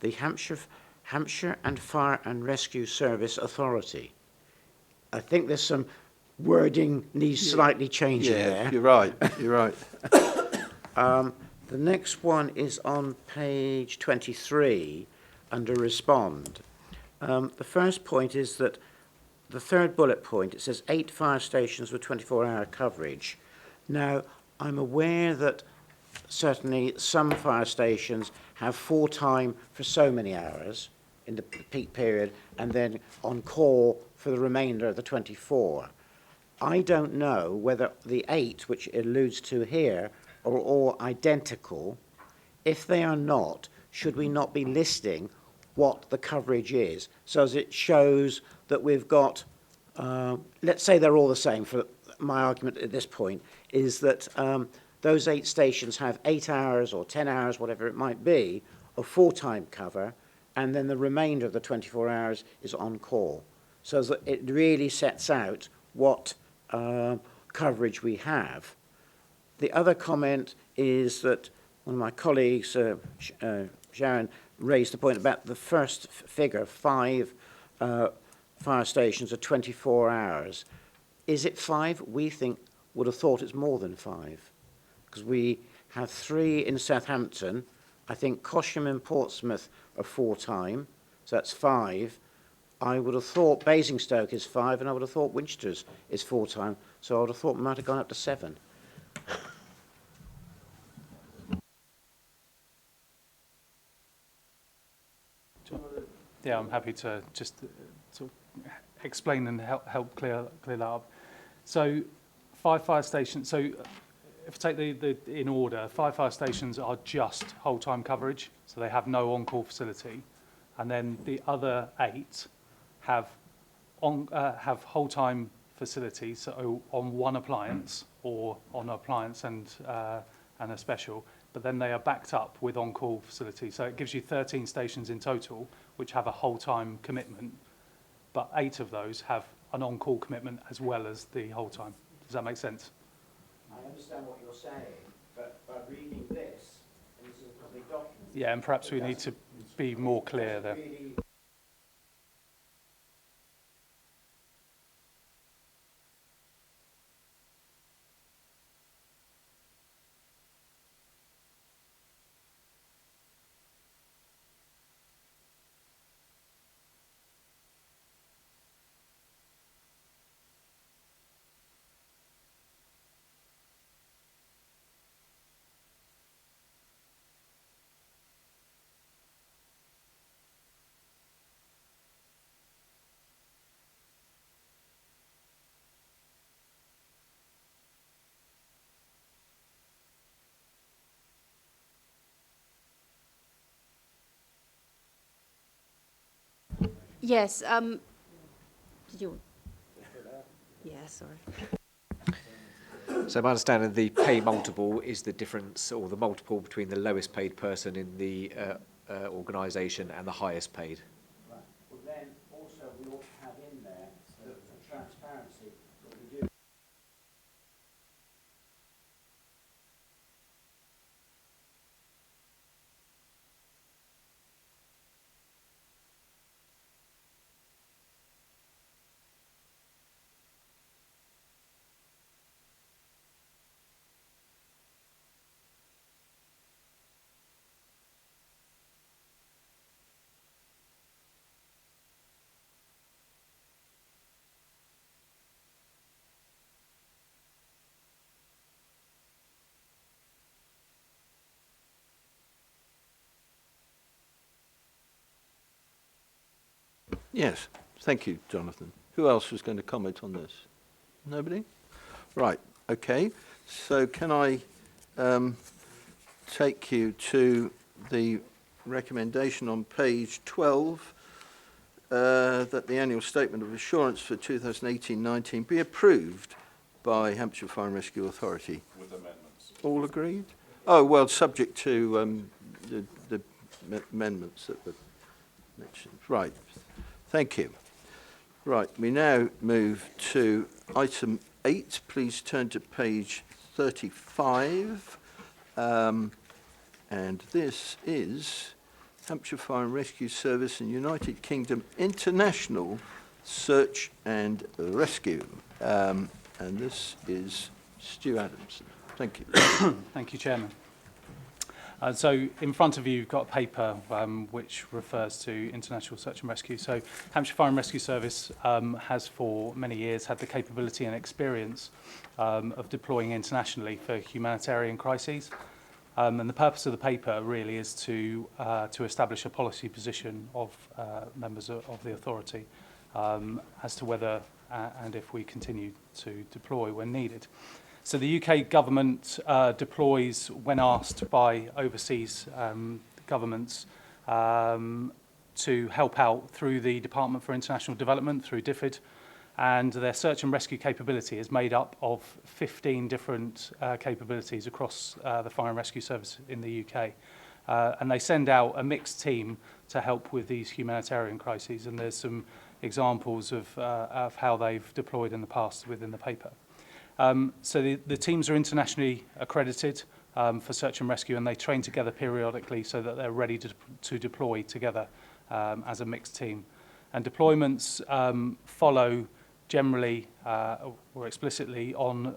[SPEAKER 3] the Hampshire and Fire and Rescue Service Authority. I think there's some wording needs slightly changing there.
[SPEAKER 1] You're right. You're right.
[SPEAKER 3] The next one is on page 23 under respond. The first point is that the third bullet point, it says 8 fire stations with 24-hour coverage. Now, I'm aware that certainly some fire stations have full time for so many hours in the peak period and then on call for the remainder of the 24. I don't know whether the 8, which it alludes to here, are all identical. If they are not, should we not be listing what the coverage is? So as it shows that we've got, let's say they're all the same. For my argument at this point is that those 8 stations have 8 hours or 10 hours, whatever it might be, of full-time cover, and then the remainder of the 24 hours is on call. So that it really sets out what coverage we have. The other comment is that one of my colleagues, Sharon, raised the point about the first figure, 5 fire stations at 24 hours. Is it 5? We would have thought it's more than 5, because we have 3 in Southampton. I think Cosham and Portsmouth are full-time, so that's 5. I would have thought Basingstoke is 5, and I would have thought Winchester's is 4 times, so I would have thought it might have gone up to 7.
[SPEAKER 4] Yeah, I'm happy to just sort of explain and help clear that up. So 5 fire stations, so if I take the in order, 5 fire stations are just whole-time coverage, so they have no on-call facility. And then the other 8 have whole-time facilities, so on one appliance or on an appliance and a special, but then they are backed up with on-call facilities. So it gives you 13 stations in total, which have a whole-time commitment, but 8 of those have an on-call commitment as well as the whole-time. Does that make sense?
[SPEAKER 3] I understand what you're saying, but by reading this, and this is a public document...
[SPEAKER 4] Yeah, and perhaps we need to be more clear there.
[SPEAKER 3] Really.
[SPEAKER 11] Yes. Did you? Yeah, sorry.
[SPEAKER 12] So my understanding, the pay multiple is the difference or the multiple between the lowest paid person in the organisation and the highest paid.
[SPEAKER 3] Right. Well, then also we ought to have in there that for transparency that we do.
[SPEAKER 1] Yes, thank you, Jonathan. Who else was going to comment on this? Nobody? Right, okay. So can I take you to the recommendation on page 12 that the annual statement of assurance for 2018-19 be approved by Hampshire Fire and Rescue Authority.
[SPEAKER 7] With amendments.
[SPEAKER 1] All agreed? Oh, well, subject to the amendments that were mentioned. Right. Thank you. Right, we now move to item 8. Please turn to page 35. And this is Hampshire Fire and Rescue Service and United Kingdom International Search and Rescue. And this is Stu Adamson. Thank you.
[SPEAKER 4] Thank you, Chairman. So in front of you, you've got a paper which refers to international search and rescue. So Hampshire Fire and Rescue Service has for many years had the capability and experience of deploying internationally for humanitarian crises. And the purpose of the paper really is to establish a policy position of members of the authority as to whether and if we continue to deploy when needed. So the UK government deploys when asked by overseas governments to help out through the Department for International Development, through DFID, and their search and rescue capability is made up of 15 different capabilities across the Fire and Rescue Service in the UK. And they send out a mixed team to help with these humanitarian crises, and there's some examples of how they've deployed in the past within the paper. So the teams are internationally accredited for search and rescue, and they train together periodically so that they're ready to deploy together as a mixed team. And deployments follow generally or explicitly on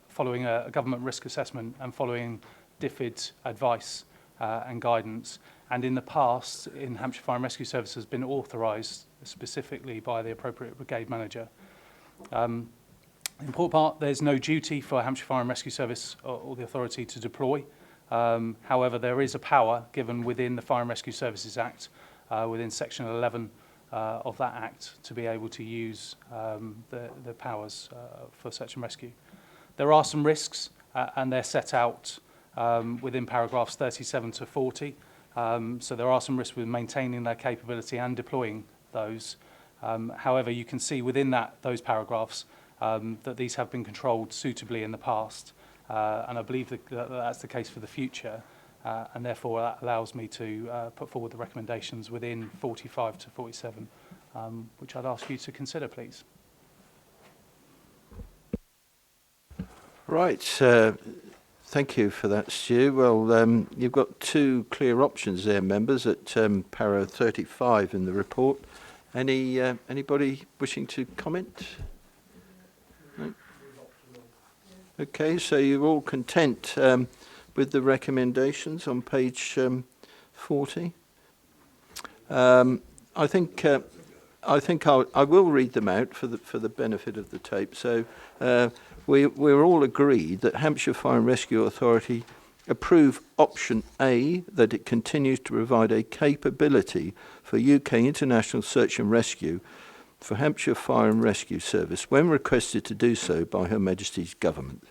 [SPEAKER 4] following a government risk assessment and following DFID advice and guidance. and in the past, in Hampshire Fire and Rescue Service has been authorised specifically by the appropriate brigade manager. The important part, there's no duty for Hampshire Fire and Rescue Service or the authority to deploy. However, there is a power given within the Fire and Rescue Services Act, within Section 11 of that Act, to be able to use the powers for search and rescue. There are some risks, and they're set out within paragraphs 37 to 40. So there are some risks with maintaining their capability and deploying those. However, you can see within those paragraphs that these have been controlled suitably in the past, and I believe that that's the case for the future, and therefore that allows me to put forward the recommendations within 45 to 47, which I'd ask you to consider, please.
[SPEAKER 1] Right. Thank you for that, Stu. Well, you've got two clear options there, members, at para 35 in the report. Anybody wishing to comment? No? Okay, so you're all content with the recommendations on page 40. I think I will read them out for the benefit of the tape. So we're all agreed that Hampshire Fire and Rescue Authority approve option A, that it continues to provide a capability for UK international search and rescue for Hampshire Fire and Rescue Service when requested to do so by Her Majesty's Government.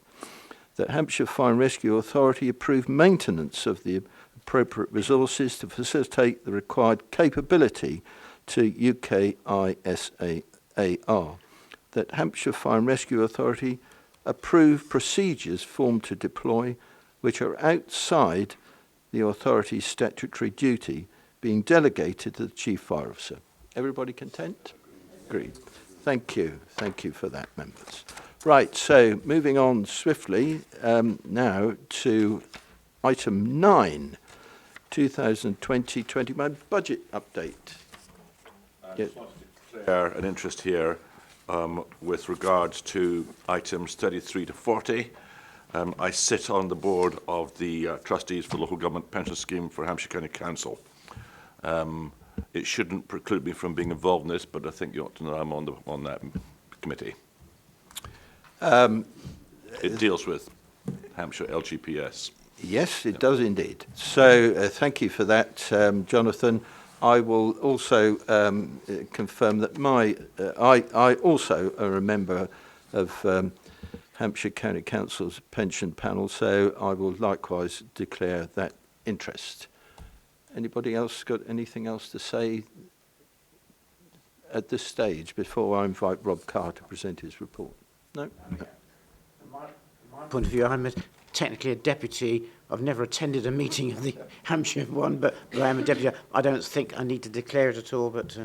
[SPEAKER 1] That Hampshire Fire and Rescue Authority approve maintenance of the appropriate resources to facilitate the required capability to UKISAR. That Hampshire Fire and Rescue Authority approve procedures formed to deploy which are outside the authority's statutory duty being delegated to the Chief Fire Officer. Everybody content? Agreed. Thank you. Thank you for that, members. Right, so moving on swiftly now to item 9, 2020-21 budget update.
[SPEAKER 7] I just wanted to declare an interest here with regards to items 33 to 40. I sit on the board of the trustees for local government pension scheme for Hampshire County Council. It shouldn't preclude me from being involved in this, but I think you ought to know I'm on that committee. It deals with Hampshire LGPS.
[SPEAKER 1] Yes, it does indeed. So thank you for that, Jonathan. I will also confirm that I also am a member of Hampshire County Council's pension panel, so I will likewise declare that interest. Anybody else got anything else to say at this stage before I invite Rob Carr to present his report? No? No.
[SPEAKER 3] My point of view, I'm technically a deputy. I've never attended a meeting of the Hampshire one, but I am a deputy. I don't think I need to declare it at all, but...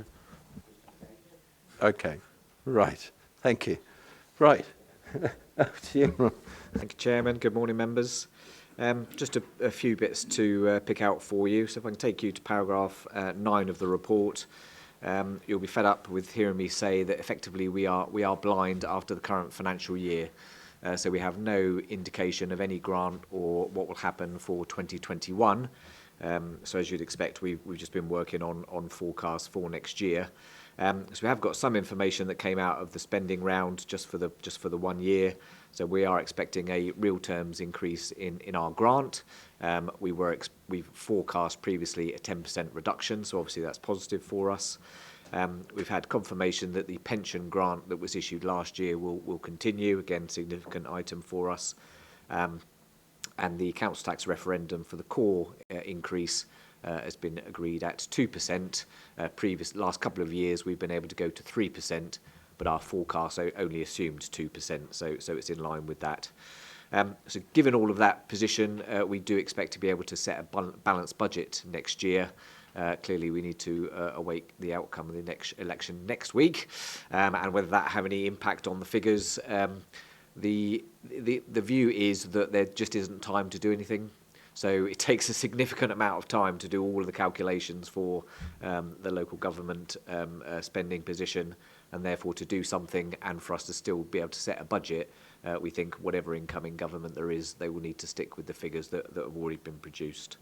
[SPEAKER 1] Okay, right. Thank you. Right.
[SPEAKER 12] Thank you, Chairman. Good morning, members. Just a few bits to pick out for you. So if I can take you to paragraph 9 of the report, you'll be fed up with hearing me say that effectively we are blind after the current financial year. So we have no indication of any grant or what will happen for 2021. So as you'd expect, we've just been working on forecasts for next year. So we have got some information that came out of the spending round just for the 1 year. So we are expecting a real terms increase in our grant. We've forecast previously a 10% reduction, so obviously that's positive for us. We've had confirmation that the pension grant that was issued last year will continue, again, significant item for us. And the council tax referendum for the core increase has been agreed at 2%. Last couple of years we've been able to go to 3%, but our forecast only assumed 2%, so it's in line with that. So given all of that position, we do expect to be able to set a balanced budget next year. Clearly, we need to await the outcome of the next election next week, and whether that have any impact on the figures. The view is that there just isn't time to do anything. So it takes a significant amount of time to do all of the calculations for the local government spending position, and therefore to do something and for us to still be able to set a budget, we think whatever incoming government there is, they will need to stick with the figures that have already been produced.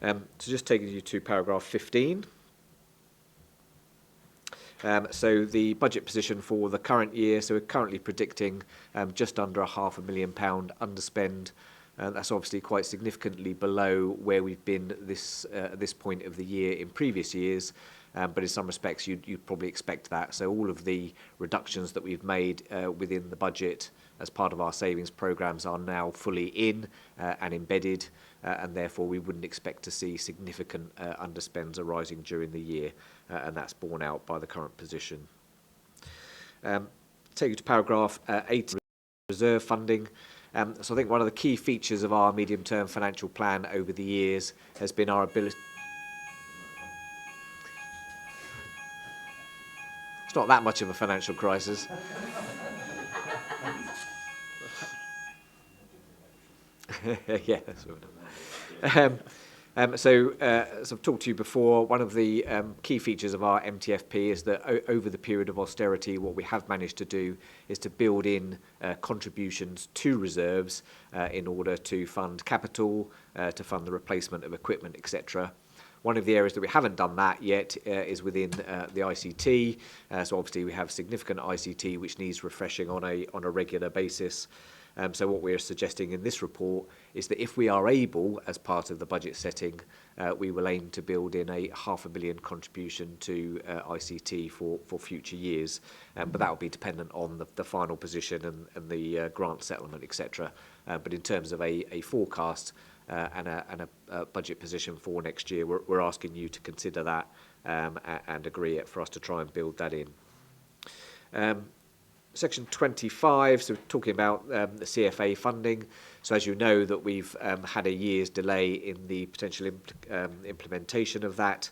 [SPEAKER 12] So just taking you to paragraph 15. So the budget position for the current year, so we're currently predicting just under £500,000 underspend. That's obviously quite significantly below where we've been at this point of the year in previous years, but in some respects you'd probably expect that. So all of the reductions that we've made within the budget as part of our savings programmes are now fully in and embedded, and therefore we wouldn't expect to see significant underspends arising during the year, and that's borne out by the current position. Take you to paragraph 8, reserve funding. So I think one of the key features of our medium-term financial plan over the years has been our ability... It's not that much of a financial crisis. Yeah, that's what so as I've talked to you before, one of the key features of our MTFP is that over the period of austerity, what we have managed to do is to build in contributions to reserves in order to fund capital, to fund the replacement of equipment, etc. One of the areas that we haven't done that yet is within the ICT. So obviously we have significant ICT which needs refreshing on a regular basis. So what we're suggesting in this report is that if we are able, as part of the budget setting, we will aim to build in a £500,000 contribution to ICT for future years. But that will be dependent on the final position and the grant settlement, etc. But in terms of a forecast and a budget position for next year, we're asking you to consider that and agree it for us to try and build that in. Section 25, so talking about the CFA funding. So as you know that we've had a year's delay in the potential implementation of that.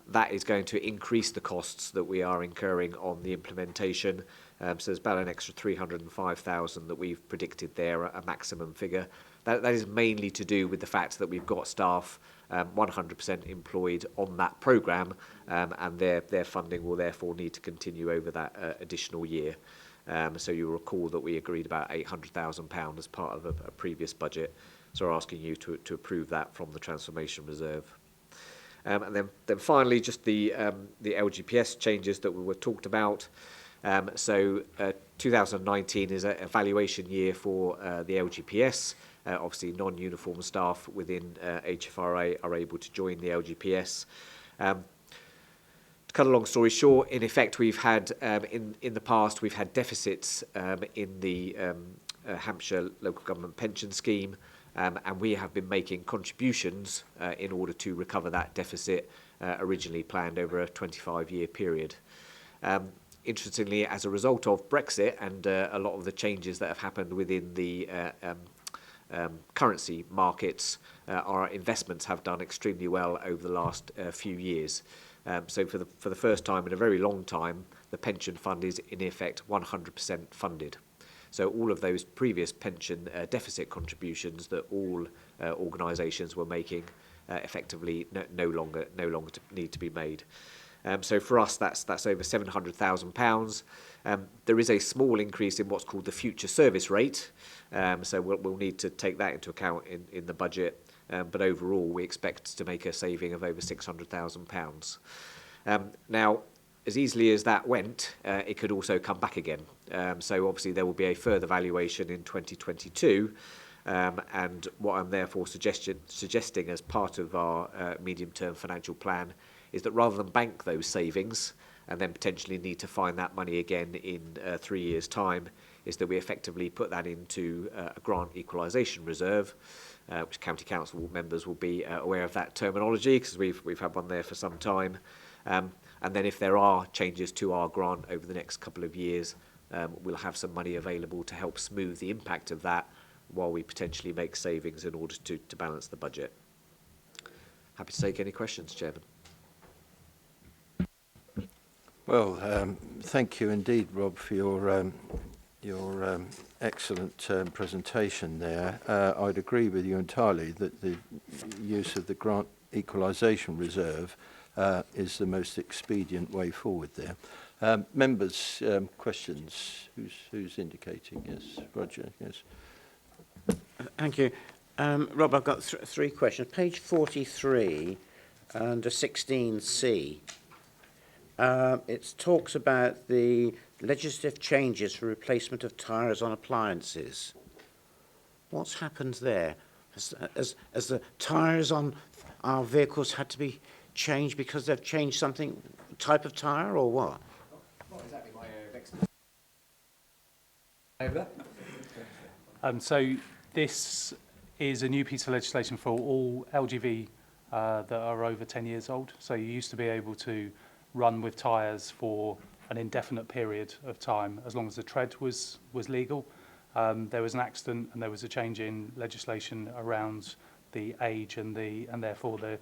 [SPEAKER 12] That is going to increase the costs that we are incurring on the implementation. So there's about an extra 305,000 that we've predicted there, a maximum figure. That is mainly to do with the fact that we've got staff 100% employed on that programme, and their funding will therefore need to continue over that additional year. So you'll recall that we agreed about £800,000 as part of a previous budget. So we're asking you to approve that from the Transformation Reserve. And then finally, just the LGPS changes that we were talked about. So 2019 is a evaluation year for the LGPS. Obviously, non-uniform staff within HFRA are able to join the LGPS. To cut a long story short, in effect, we've had, in the past, we've had deficits in the Hampshire local government pension scheme, and we have been making contributions in order to recover that deficit originally planned over a 25-year period. Interestingly, as a result of Brexit and a lot of the changes that have happened within the currency markets, our investments have done extremely well over the last few years. So for the first time in a very long time, the pension fund is in effect 100% funded. So all of those previous pension deficit contributions that all organisations were making effectively no longer need to be made. So for us, that's over £700,000. There is a small increase in what's called the future service rate, so we'll need to take that into account in the budget. But overall, we expect to make a saving of over £600,000. Now, as easily as that went, it could also come back again. So obviously, there will be a further valuation in 2022. And what I'm therefore suggesting as part of our medium-term financial plan is that rather than bank those savings and then potentially need to find that money again in 3 years' time, is that we effectively put that into a grant equalisation reserve, which county council members will be aware of that terminology because we've had one there for some time. And then if there are changes to our grant over the next couple of years, we'll have some money available to help smooth the impact of that while we potentially make savings in order to balance the budget. Happy to take any questions, Chairman.
[SPEAKER 1] Well, thank you indeed, Rob, for your excellent presentation there. I'd agree with you entirely that the use of the grant equalisation reserve is the most expedient way forward there. Members, questions? Who's indicating? Yes, Roger, yes.
[SPEAKER 3] Thank you. Rob, I've got three questions. Page 43, under 16C, it talks about the legislative changes for replacement of tyres on appliances. What's happened there? Has the tyres on our vehicles had to be changed because they've changed something, type of tyre, or what?
[SPEAKER 12] Not exactly my over there.
[SPEAKER 4] So this is a new piece of legislation for all LGV that are over 10 years old. So you used to be able to run with tyres for an indefinite period of time as long as the tread was legal. There was an accident and there was a change in legislation around the age and therefore the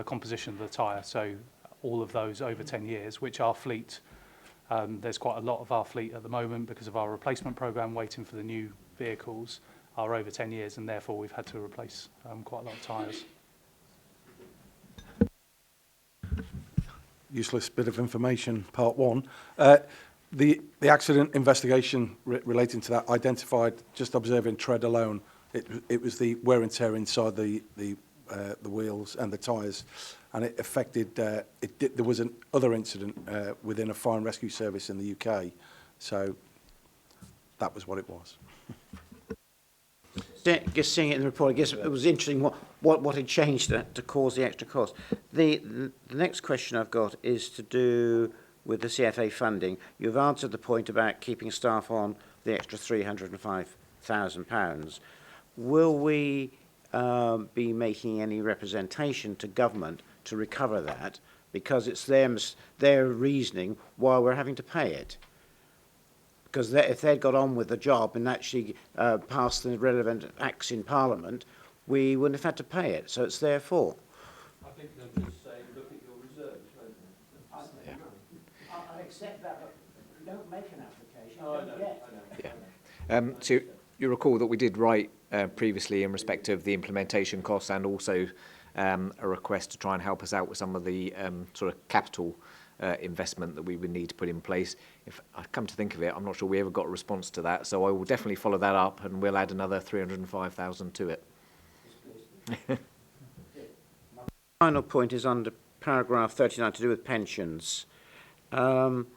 [SPEAKER 4] composition of the tyre. So all of those over 10 years, which our fleet, there's quite a lot of our fleet at the moment because of our replacement programme waiting for the new vehicles, are over 10 years, and therefore we've had to replace quite a lot of tyres.
[SPEAKER 2] Useless bit of information, part one. The accident investigation relating to that identified, just observing tread alone, it was the wear and tear inside the wheels and the tyres, and it affected, there was an other incident within a fire and rescue service in the UK, so that was what it was.
[SPEAKER 3] Just seeing it in the report, I guess it was interesting what had changed to cause the extra cost. The next question I've got is to do with the CFA funding. You've answered the point about keeping staff on the extra £305,000. Will we be making any representation to government to recover that? Because it's their reasoning why we're having to pay it. Because if they'd got on with the job and actually passed the relevant acts in Parliament, we wouldn't have had to pay it. So it's their fault.
[SPEAKER 1] I think they'll just say, look at your reserves.
[SPEAKER 3] I accept that, but you don't make an application.
[SPEAKER 1] Oh, I know.
[SPEAKER 12] So you recall that we did write previously in respect of the implementation costs and also a request to try and help us out with some of the sort of capital investment that we would need to put in place. If I come to think of it, I'm not sure we ever got a response to that, so I will definitely follow that up and we'll add another 305,000 to it.
[SPEAKER 3] My final point is under paragraph 39 to do with pensions. Rob,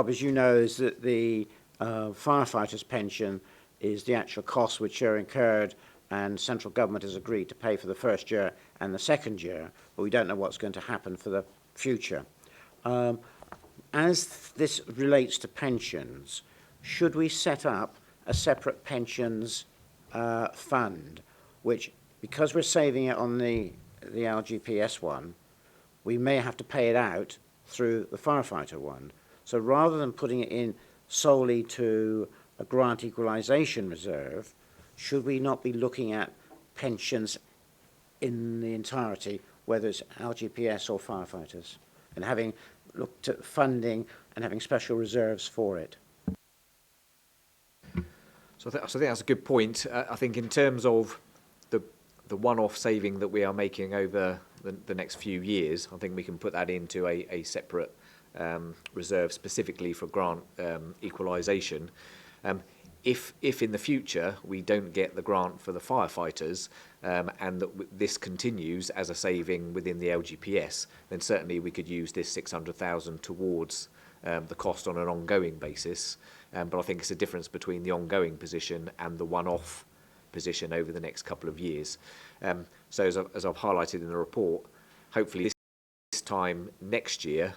[SPEAKER 3] as you know, is that the firefighters' pension is the actual costs which are incurred, and central government has agreed to pay for the first year and the second year, but we don't know what's going to happen for the future. As this relates to pensions, should we set up a separate pensions fund, which, because we're saving it on the LGPS one, we may have to pay it out through the firefighter one. So rather than putting it in solely to a grant equalisation reserve, should we not be looking at pensions in the entirety, whether it's LGPS or firefighters, and having looked at funding and having special reserves for it?
[SPEAKER 12] So I think that's a good point. I think in terms of the one-off saving that we are making over the next few years, I think we can put that into a separate reserve specifically for grant equalisation. If in the future we don't get the grant for the firefighters and that this continues as a saving within the LGPS, then certainly we could use this 600,000 towards the cost on an ongoing basis. But I think it's a difference between the ongoing position and the one-off position over the next couple of years. So as I've highlighted in the report, hopefully this time next year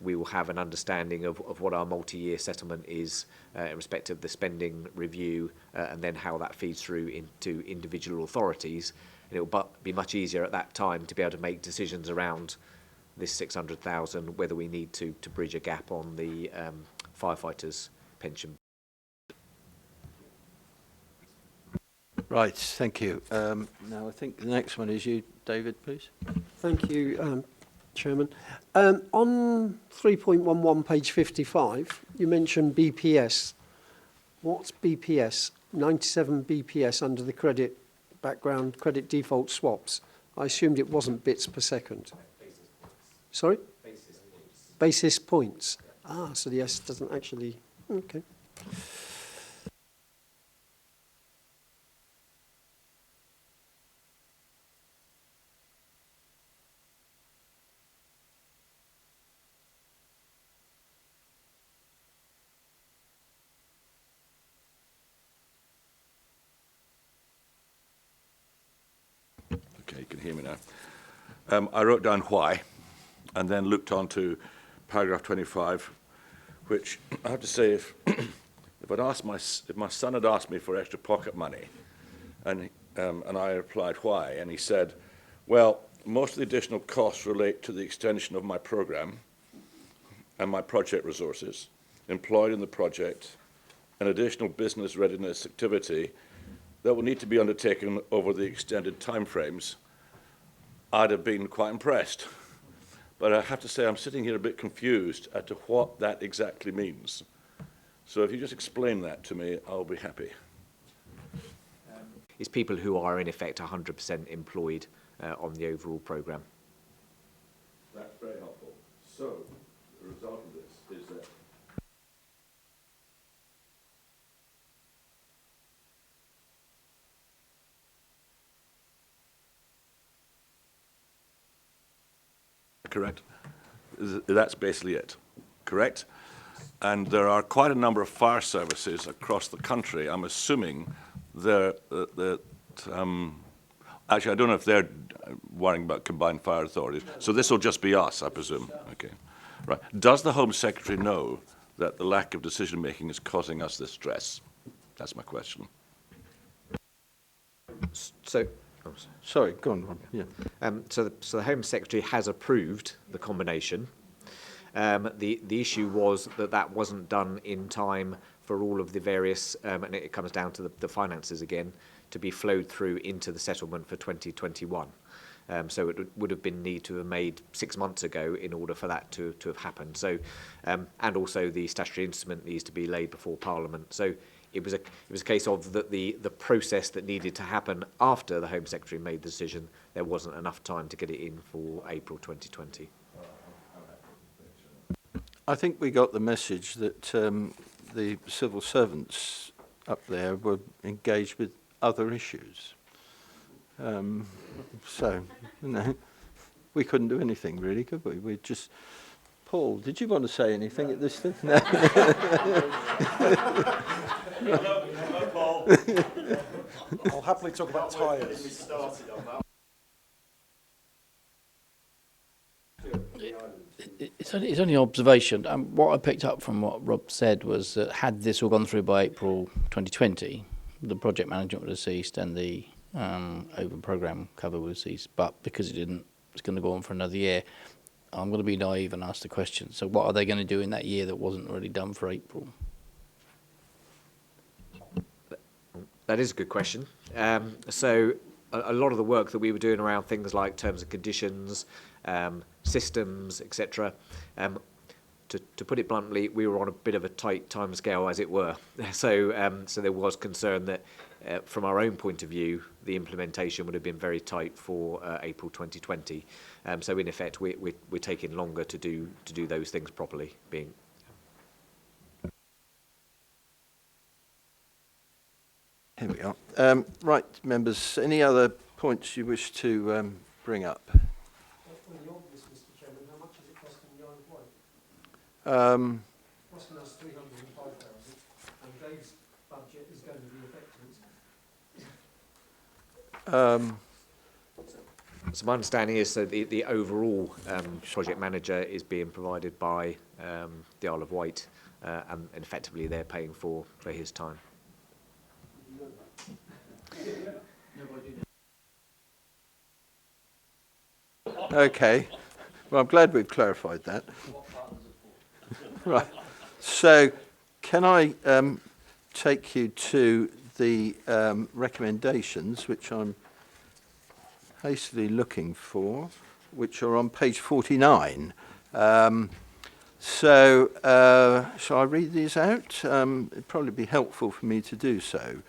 [SPEAKER 12] we will have an understanding of what our multi-year settlement is in respect of the spending review and then how that feeds through into individual authorities. And it will be much easier at that time to be able to make decisions around this 600,000, whether we need to bridge a gap on the firefighters' pension.
[SPEAKER 1] Right, thank you. Now I think the next one is you, David, please.
[SPEAKER 10] Thank you, Chairman. On 3.11, page 55, you mentioned BPS. What's BPS? 97 BPS under the credit background, credit default swaps. I assumed it wasn't bits per second.
[SPEAKER 12] Basis points.
[SPEAKER 10] Sorry?
[SPEAKER 12] Basis points.
[SPEAKER 10] Basis points. Ah, so the S doesn't actually... Okay.
[SPEAKER 7] you can hear me now. I wrote down why, and then looked on to paragraph 25, which I have to say, if my son had asked me for extra pocket money, and I replied why, and he said, well, most of the additional costs relate to the extension of my program and my project resources employed in the project, an additional business readiness activity that will need to be undertaken over the extended timeframes, I'd have been quite impressed. But I have to say I'm sitting here a bit confused as to what that exactly means. So if you just explain that to me, I'll be happy.
[SPEAKER 12] It's people who are in effect 100% employed on the overall programme.
[SPEAKER 7] That's very helpful. So the result of this is that correct? That's basically it, correct? And there are quite a number of fire services across the country. I'm assuming that actually, I don't know if they're worrying about combined fire authorities. So this will just be us, I presume. Okay, right. Does the Home Secretary know that the lack of decision making is causing us this stress? That's my question.
[SPEAKER 12] So.
[SPEAKER 1] Sorry, go on, Rob. Yeah.
[SPEAKER 12] So the Home Secretary has approved the combination. The issue was that wasn't done in time for all of the various, and it comes down to the finances again, to be flowed through into the settlement for 2021. So it would have been need to have made 6 months ago in order for that to have happened. So, and also the statutory instrument needs to be laid before Parliament. So it was a case of that the process that needed to happen after the Home Secretary made the decision, there wasn't enough time to get it in for April 2020.
[SPEAKER 1] I think we got the message that the civil servants up there were engaged with other issues. So, we couldn't do anything really, could we? We just... Paul, did you want to say anything at this thing? No.
[SPEAKER 2] I'll happily talk about tyres.
[SPEAKER 6] It's only an observation. What I picked up from what Rob said was that had this all gone through by April 2020, the project management would have ceased and the open programme cover would have ceased. But because it didn't, it's going to go on for another year. I'm going to be naive and ask the question. So what are they going to do in that year that wasn't already done for April?
[SPEAKER 12] That is a good question. So a lot of the work that we were doing around things like terms and conditions, systems, etc. To put it bluntly, we were on a bit of a tight timescale, as it were. So there was concern that, from our own point of view, the implementation would have been very tight for April 2020. So in effect, we're taking longer to do those things properly.
[SPEAKER 1] Here we are. Right, members, any other points you wish to bring up?
[SPEAKER 10] Costing us 305,000, and Dave's budget is going to be affected.
[SPEAKER 12] So my understanding is that the overall project manager is being provided by the Isle of Wight, and effectively they're paying for his time.
[SPEAKER 1] Okay. Well, I'm glad we've clarified that. Right. So, can I take you to the recommendations, which I'm hastily looking for, which are on page 49. Shall I read these out? It'd probably be helpful for me to do so.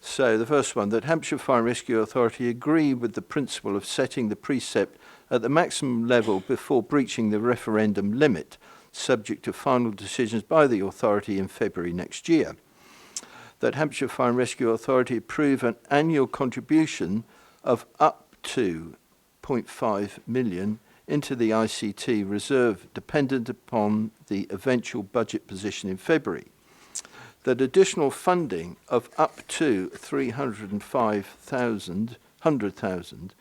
[SPEAKER 1] So the first one, that Hampshire Fire and Rescue Authority agree with the principle of setting the precept at the maximum level before breaching the referendum limit, subject to final decisions by the authority in February next year. That Hampshire Fire and Rescue Authority approve an annual contribution of up to 0.5 million into the ICT reserve, dependent upon the eventual budget position in February. That additional funding of up to 305,000 100,000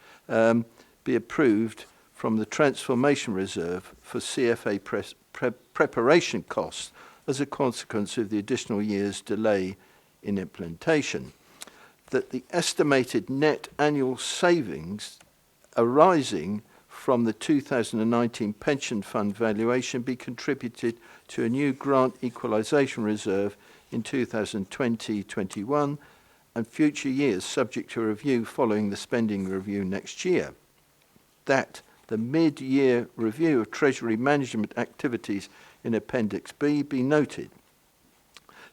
[SPEAKER 1] be approved from the transformation reserve for CFA preparation costs as a consequence of the additional year's delay in implementation. That the estimated net annual savings arising from the 2019 pension fund valuation be contributed to a new grant equalisation reserve in 2020-21 and future years, subject to review following the spending review next year. That the mid-year review of Treasury management activities in Appendix B be noted.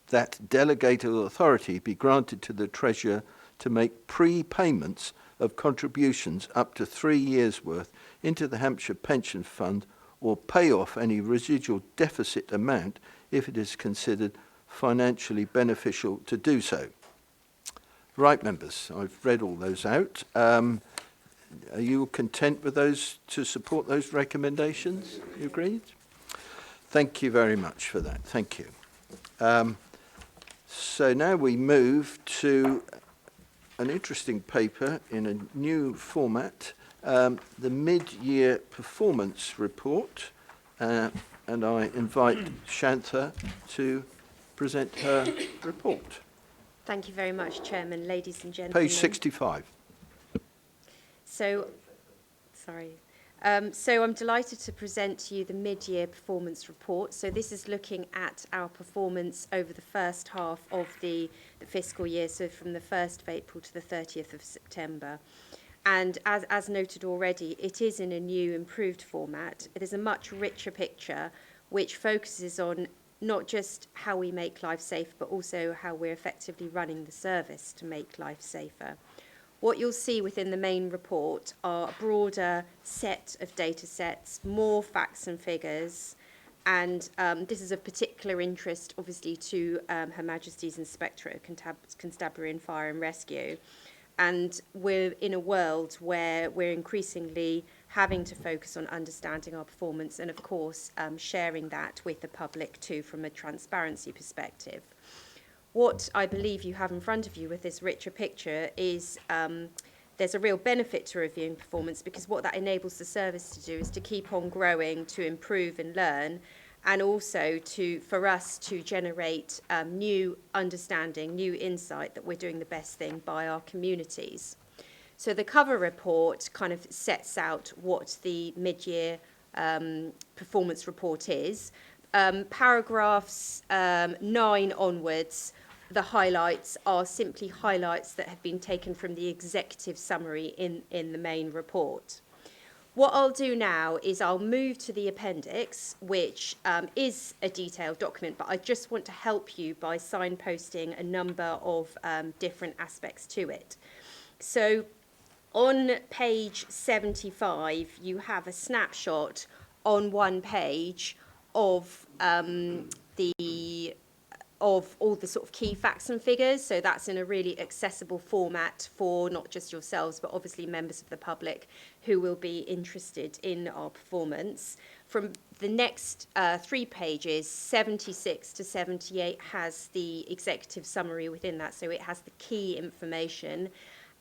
[SPEAKER 1] That delegated authority be granted to the Treasurer to make prepayments of contributions up to 3 years' worth into the Hampshire Pension Fund or pay off any residual deficit amount if it is considered financially beneficial to do so. Right, members, I've read all those out. Are you content with those, to support those recommendations? You agreed? Thank you very much for that. Thank you. So now we move to an interesting paper in a new format, the mid-year performance report, and I invite Shantha to present her report.
[SPEAKER 11] Thank you very much, Chairman, ladies and gentlemen.
[SPEAKER 1] Page 65.
[SPEAKER 11] So I'm delighted to present to you the mid-year performance report. So this is looking at our performance over the first half of the fiscal year, so from the 1st of April to the 30th of September. And as noted already, it is in a new, improved format. It is a much richer picture, which focuses on not just how we make life safe, but also how we're effectively running the service to make life safer. What you'll see within the main report are a broader set of data sets, more facts and figures, and this is of particular interest, obviously, to Her Majesty's Inspectorate of Constabulary and Fire and Rescue. And we're in a world where we're increasingly having to focus on understanding our performance and, of course, sharing that with the public too from a transparency perspective. What I believe you have in front of you with this richer picture is there's a real benefit to reviewing performance, because what that enables the service to do is to keep on growing, to improve and learn, and also for us to generate new understanding, new insight that we're doing the best thing by our communities. So the cover report kind of sets out what the mid-year performance report is. Paragraphs 9 onwards, the highlights are simply highlights that have been taken from the executive summary in the main report. What I'll do now is I'll move to the appendix, which is a detailed document, but I just want to help you by signposting a number of different aspects to it. So on page 75, you have a snapshot on one page of all the sort of key facts and figures. So that's in a really accessible format for not just yourselves, but obviously members of the public who will be interested in our performance. From the next 3 pages, 76 to 78 has the executive summary within that. So it has the key information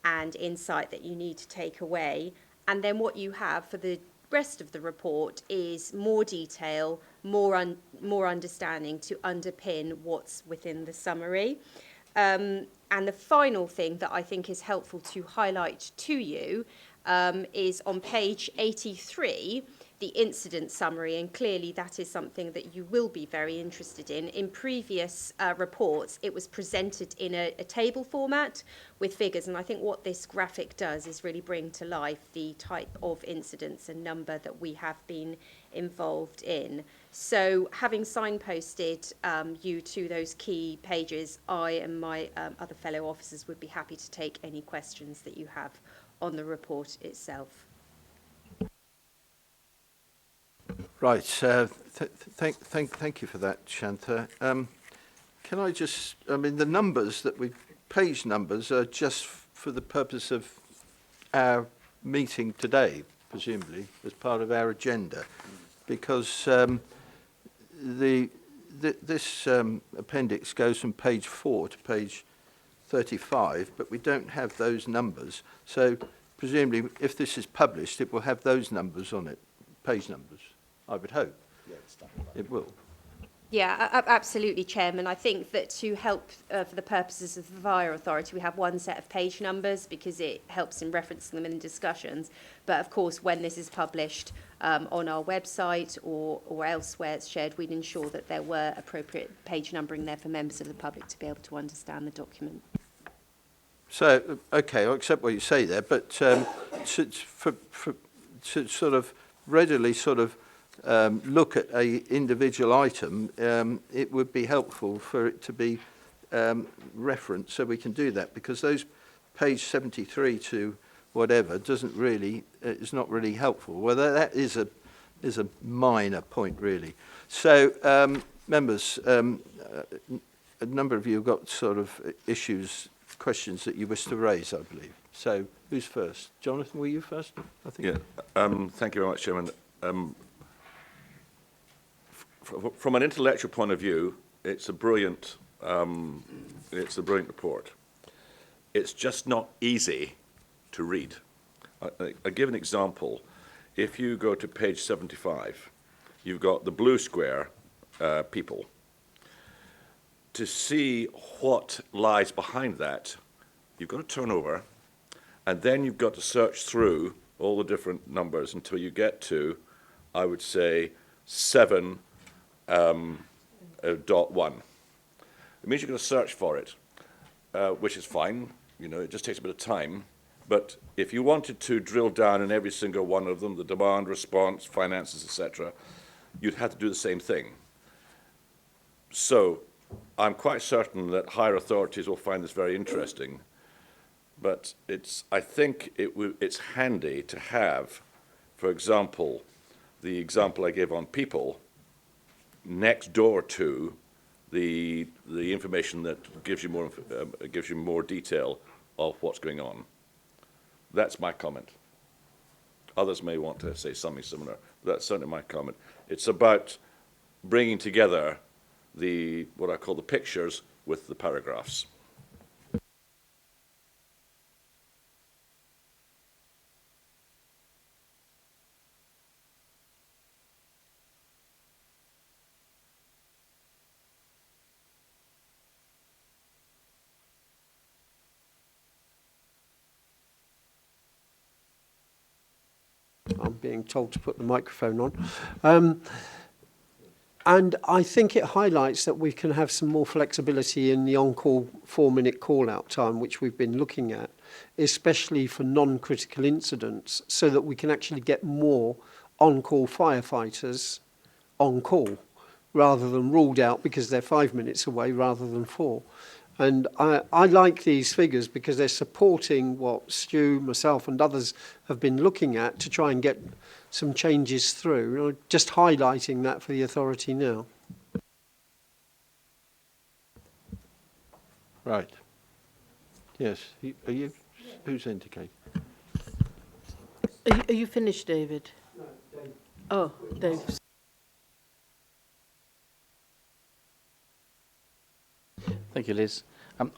[SPEAKER 11] and insight that you need to take away. And then what you have for the rest of the report is more detail, more understanding to underpin what's within the summary. And the final thing that I think is helpful to highlight to you is on page 83, the incident summary, and clearly that is something that you will be very interested in. In previous reports, it was presented in a table format with figures, and I think what this graphic does is really bring to life the type of incidents and number that we have been involved in. So having signposted you to those key pages, I and my other fellow officers would be happy to take any questions that you have on the report itself.
[SPEAKER 1] Right. Thank you for that, Shantha. Can I just, the numbers page numbers are just for the purpose of our meeting today, presumably, as part of our agenda, because this appendix goes from page 4 to page 35, but we don't have those numbers. So presumably, if this is published, it will have those numbers on it, page numbers, I would hope. It will.
[SPEAKER 11] Yeah, absolutely, Chairman. I think that to help for the purposes of the Fire Authority, we have one set of page numbers because it helps in referencing them in discussions. But of course, when this is published on our website or elsewhere it's shared, we'd ensure that there were appropriate page numbering there for members of the public to be able to understand the document.
[SPEAKER 1] So, okay, I'll accept what you say there, but to sort of readily sort of look at a individual item, it would be helpful for it to be referenced, so we can do that, because those page 73 to whatever doesn't really, is not really helpful. Well, that is a minor point, really. So, members, a number of you have got sort of issues, questions that you wish to raise, I believe. So, who's first? Jonathan, were you first? I think.
[SPEAKER 7] Yeah. Thank you very much, Chairman. From an intellectual point of view, it's a brilliant report. It's just not easy to read. I'll give an example. If you go to page 75, you've got the blue square people. To see what lies behind that, you've got to turn over, and then you've got to search through all the different numbers until you get to, I would say, 7.1. It means you've got to search for it, which is fine. You know, it just takes a bit of time. But if you wanted to drill down in every single one of them, the demand, response, finances, etc., you'd have to do the same thing. So I'm quite certain that higher authorities will find this very interesting. But I think it's handy to have, for example, the example I gave on people, next door to the information that gives you more detail of what's going on. That's my comment. Others may want to say something similar. But that's certainly my comment. It's about bringing together what I call the pictures with the paragraphs.
[SPEAKER 10] I'm being told to put the microphone on. And I think it highlights that we can have some more flexibility in the on-call 4-minute call-out time, which we've been looking at, especially for non-critical incidents, so that we can actually get more on-call firefighters on call, rather than ruled out because they're 5 minutes away rather than 4. And I like these figures because they're supporting what Stu, myself and others have been looking at to try and get some changes through. You know, just highlighting that for the authority now.
[SPEAKER 1] Right. Yes. Are you? Who's indicated?
[SPEAKER 13] Are you finished, David?
[SPEAKER 10] No, Dave.
[SPEAKER 13] Oh, Dave.
[SPEAKER 6] Thank you, Liz.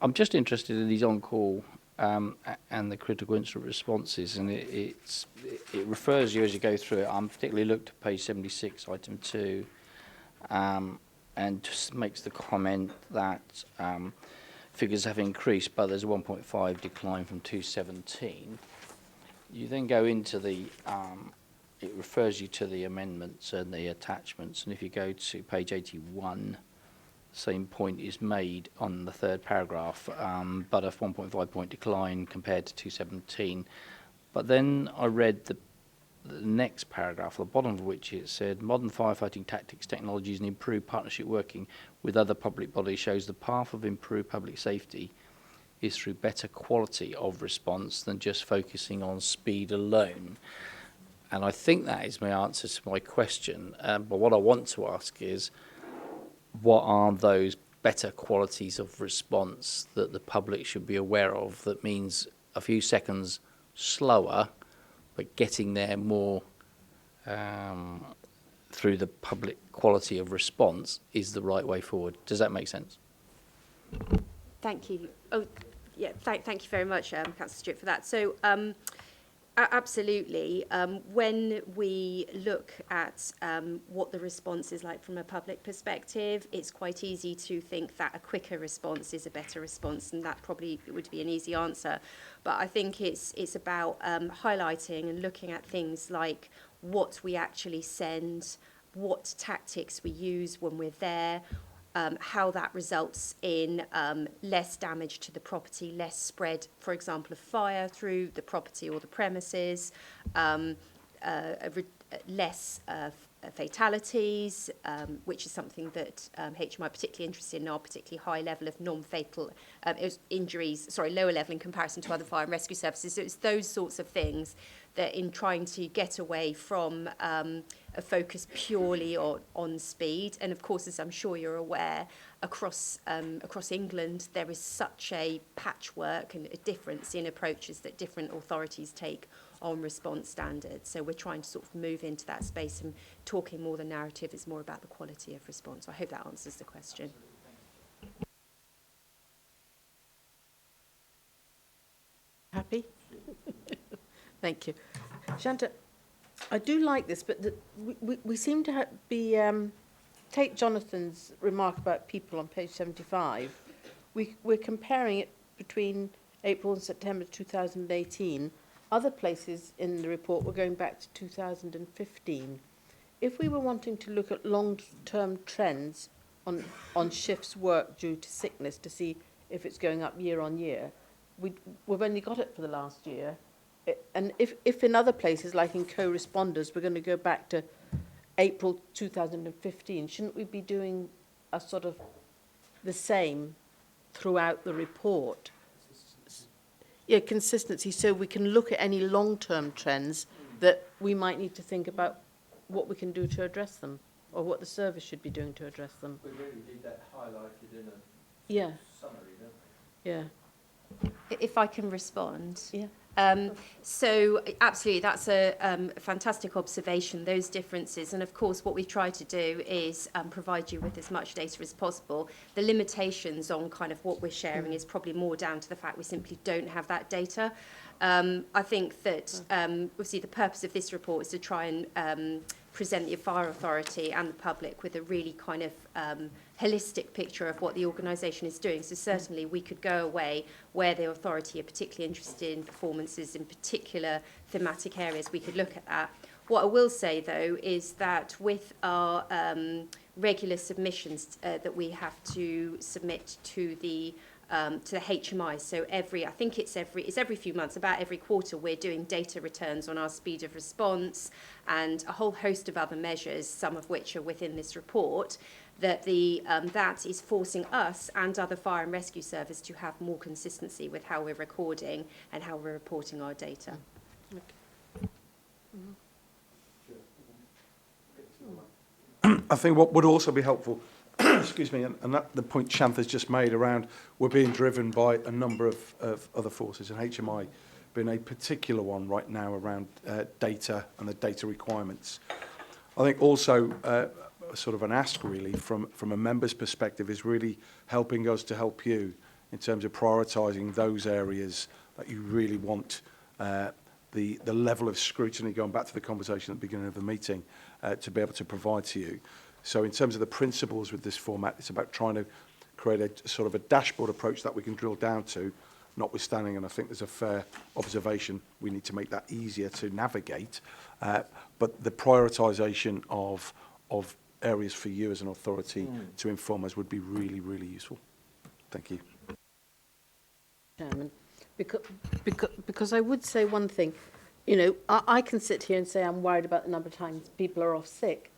[SPEAKER 6] I'm just interested in these on-call and the critical incident responses, and it refers you as you go through it. I'm particularly looked at page 76, item 2, and just makes the comment that figures have increased, but there's a 1.5 decline from 217. You then go into it refers you to the amendments and the attachments, and if you go to page 81, same point is made on the third paragraph, but a 1.5 point decline compared to 217. But then I read the next paragraph, at the bottom of which it said, modern firefighting tactics, technologies and improved partnership working with other public bodies shows the path of improved public safety is through better quality of response than just focusing on speed alone. And I think that is my answer to my question. But what I want to ask is, what are those better qualities of response that the public should be aware of that means a few seconds slower, but getting there more through the public quality of response is the right way forward? Does that make sense?
[SPEAKER 11] Thank you. Oh, Yeah, thank you very much, Councillor Stewart, for that. So, absolutely. When we look at what the response is like from a public perspective, it's quite easy to think that a quicker response is a better response, and that probably would be an easy answer. But I think it's about highlighting and looking at things like what we actually send, what tactics we use when we're there, how that results in less damage to the property, less spread, for example, of fire through the property or the premises, less fatalities, which is something that HMI are particularly interested in, our particularly high level of non-fatal injuries, lower level in comparison to other fire and rescue services. So it's those sorts of things that in trying to get away from a focus purely on speed. And of course, as I'm sure you're aware, across England, there is such a patchwork and a difference in approaches that different authorities take on response standards. So we're trying to sort of move into that space and talking more than narrative. It's more about the quality of response. I hope that answers the question.
[SPEAKER 13] Happy? Thank you. Shanta, I do like this, but we seem to be... take Jonathan's remark about people on page 75. We're comparing it between April and September 2018. Other places in the report were going back to 2015. If we were wanting to look at long-term trends on shifts worked due to sickness to see if it's going up year on year, we've only got it for the last year. And if in other places, like in co-responders, we're going to go back to April 2015, shouldn't we be doing a sort of the same throughout the report? Yeah, consistency, so we can look at any long-term trends that we might need to think about what we can do to address them, or what the service should be doing to address them.
[SPEAKER 14] We really need that highlighted in a
[SPEAKER 13] Yeah.
[SPEAKER 14] summary, don't we?
[SPEAKER 13] Yeah.
[SPEAKER 11] If I can respond.
[SPEAKER 13] Yeah.
[SPEAKER 11] So absolutely, that's a fantastic observation, those differences. And of course, what we try to do is provide you with as much data as possible. The limitations on kind of what we're sharing is probably more down to the fact we simply don't have that data. I think that obviously the purpose of this report is to try and present the fire authority and the public with a really kind of holistic picture of what the organisation is doing. So certainly we could go away where the authority are particularly interested in performances in particular thematic areas. We could look at that. What I will say though is that with our regular submissions that we have to submit to the HMI. So it's every few months, about every quarter, we're doing data returns on our speed of response and a whole host of other measures, some of which are within this report, that that is forcing us and other fire and rescue service to have more consistency with how we're recording and how we're reporting our data.
[SPEAKER 2] I think what would also be helpful, excuse me, and that the point Shantha's just made around we're being driven by a number of other forces, and HMI being a particular one right now around data and the data requirements. I think also sort of an ask really from a member's perspective is really helping us to help you in terms of prioritising those areas that you really want the level of scrutiny, going back to the conversation at the beginning of the meeting, to be able to provide to you. So in terms of the principles with this format, it's about trying to create a sort of a dashboard approach that we can drill down to, notwithstanding, and I think there's a fair observation, we need to make that easier to navigate, but the prioritisation of areas for you as an authority to inform us would be really, really useful. Thank you.
[SPEAKER 13] Chairman, because I would say one thing, I can sit here and say I'm worried about the number of times people are off sick,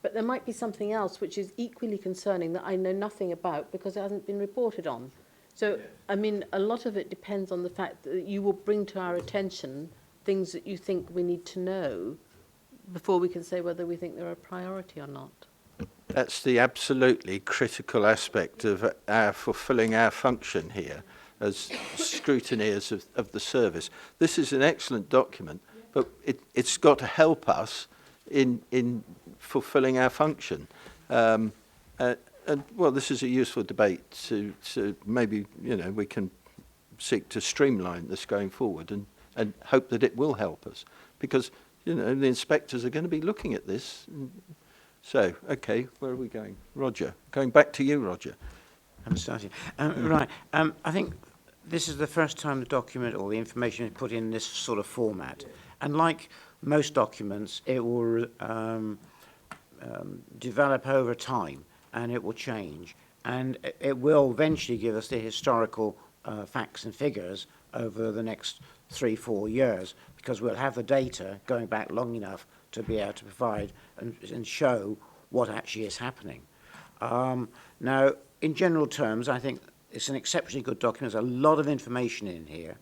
[SPEAKER 13] but there might be something else which is equally concerning that I know nothing about because it hasn't been reported on. So, I mean, a lot of it depends on the fact that you will bring to our attention things that you think we need to know before we can say whether we think they're a priority or not.
[SPEAKER 1] That's the absolutely critical aspect of our fulfilling our function here as scrutineers of the service. This is an excellent document, but it's got to help us in fulfilling our function. And well, this is a useful debate to maybe, we can seek to streamline this going forward and hope that it will help us. Because, you know, the inspectors are going to be looking at this. So, okay, where are we going? Roger, going back to you, Roger.
[SPEAKER 3] I'm starting. Right. I think this is the first time the document or the information is put in this sort of format. And like most documents, it will develop over time and it will change. And it will eventually give us the historical facts and figures over the next 3-4 years, because we'll have the data going back long enough to be able to provide and show what actually is happening. Now, in general terms, I think it's an exceptionally good document. There's a lot of information in here.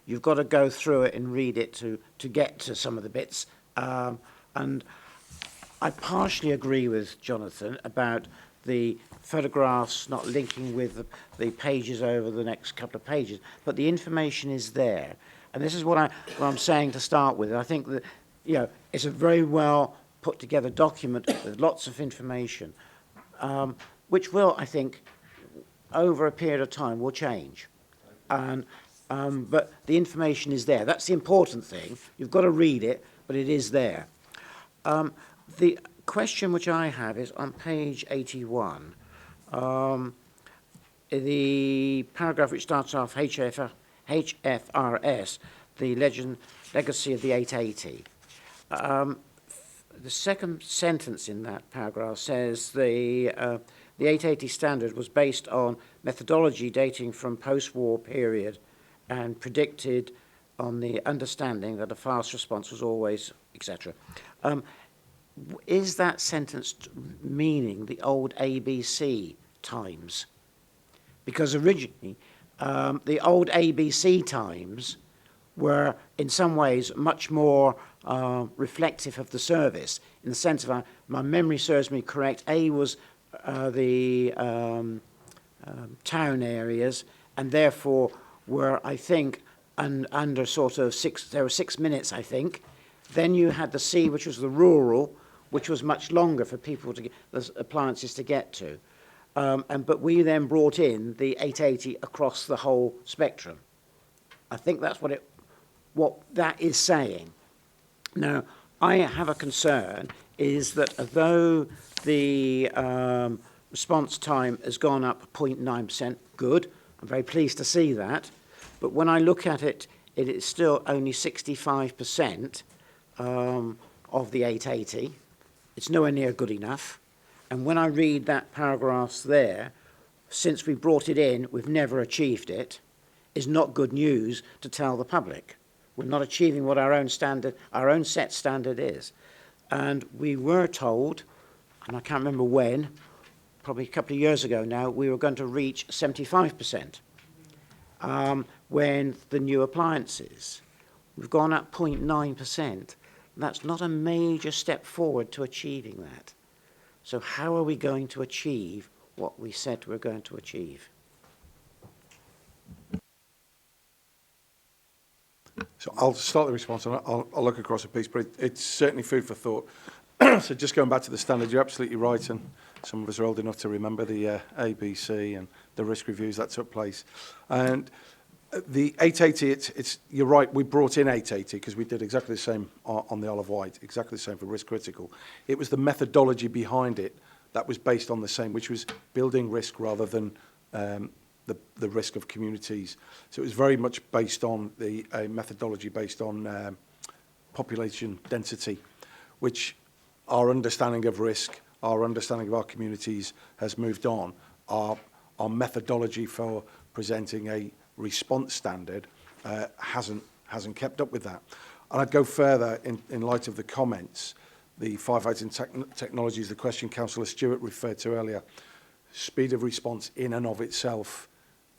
[SPEAKER 3] You've got to go through it and read it to get to some of the bits. And I partially agree with Jonathan about the photographs not linking with the pages over the next couple of pages, but the information is there. And this is what I'm saying to start with. I think that, you know, it's a very well put together document with lots of information, which will, I think, over a period of time will change. And but the information is there. That's the important thing. You've got to read it, but it is there. The question which I have is on page 81, the paragraph which starts off HFRS, the legacy of the 880. The second sentence in that paragraph says the 880 standard was based on methodology dating from post-war period and predicted on the understanding that a fast response was always, etc. Is that sentence meaning the old ABC times? Because originally, the old ABC times were in some ways much more reflective of the service, in the sense of, my memory serves me correct, A was the town areas, and therefore were, I think, under sort of there were 6 minutes, I think. Then you had the C, which was the rural, which was much longer for people to get, the appliances to get to. But we then brought in the 880 across the whole spectrum. I think that's what that is saying. Now, I have a concern is that although the response time has gone up 0.9%, good, I'm very pleased to see that, but when I look at it, it is still only 65% of the 880. It's nowhere near good enough. And when I read that paragraph there, since we brought it in, we've never achieved it, is not good news to tell the public. We're not achieving what our own standard, our own set standard is. And we were told, and I can't remember when, probably a couple of years ago now, we were going to reach 75% when the new appliances. We've gone up 0.9%. That's not a major step forward to achieving that. So how are we going to achieve what we said we're going to achieve?
[SPEAKER 2] So I'll start the response and I'll look across a piece, but it's certainly food for thought. So just going back to the standard, you're absolutely right, and some of us are old enough to remember the ABC and the risk reviews that took place. And the 880, you're right, we brought in 880 because we did exactly the same on the Isle of Wight, exactly the same for risk critical. It was the methodology behind it that was based on the same, which was building risk rather than the risk of communities. So it was very much based on the methodology based on population density, which our understanding of risk, our understanding of our communities has moved on. Our methodology for presenting a response standard hasn't kept up with that. And I'd go further in light of the comments, the firefighting technologies, the question Councillor Stewart referred to earlier. Speed of response in and of itself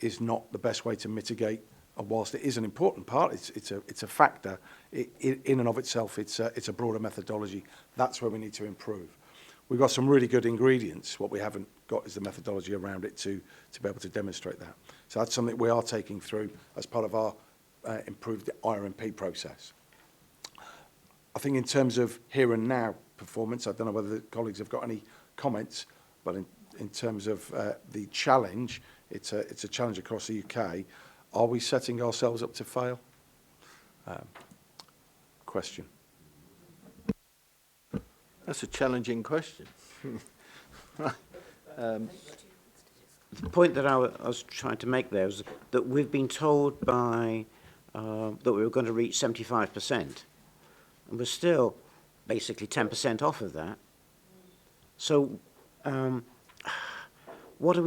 [SPEAKER 2] is not the best way to mitigate, whilst it is an important part, it's a factor, in and of itself, it's a broader methodology. That's where we need to improve. We've got some really good ingredients. What we haven't got is the methodology around it to be able to demonstrate that. So that's something we are taking through as part of our improved IRMP process. I think in terms of here and now performance, I don't know whether the colleagues have got any comments, but in terms of the challenge, it's a challenge across the UK. Are we setting ourselves up to fail? Question.
[SPEAKER 1] That's a challenging question.
[SPEAKER 3] The point that I was trying to make there was that we've been told by that we were going to reach 75%, and we're still basically 10% off of that. So, what do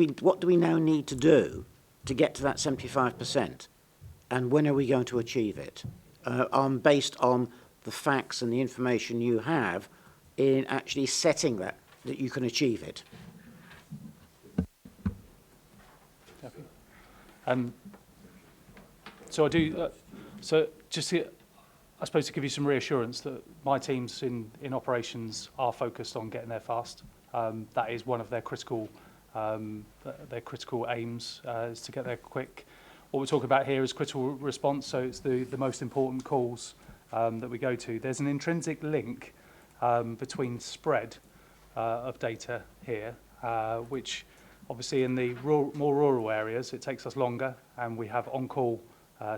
[SPEAKER 3] we now need to do to get to that 75%, and when are we going to achieve it? Based on the facts and the information you have in actually setting that you can achieve it.
[SPEAKER 4] So I do. So just to, I suppose to give you some reassurance that my teams in operations are focused on getting there fast. That is one of their critical aims, is to get there quick. What we're talking about here is critical response. So it's the most important calls that we go to. There's an intrinsic link between spread of data here, which obviously in the more rural areas it takes us longer, and we have on-call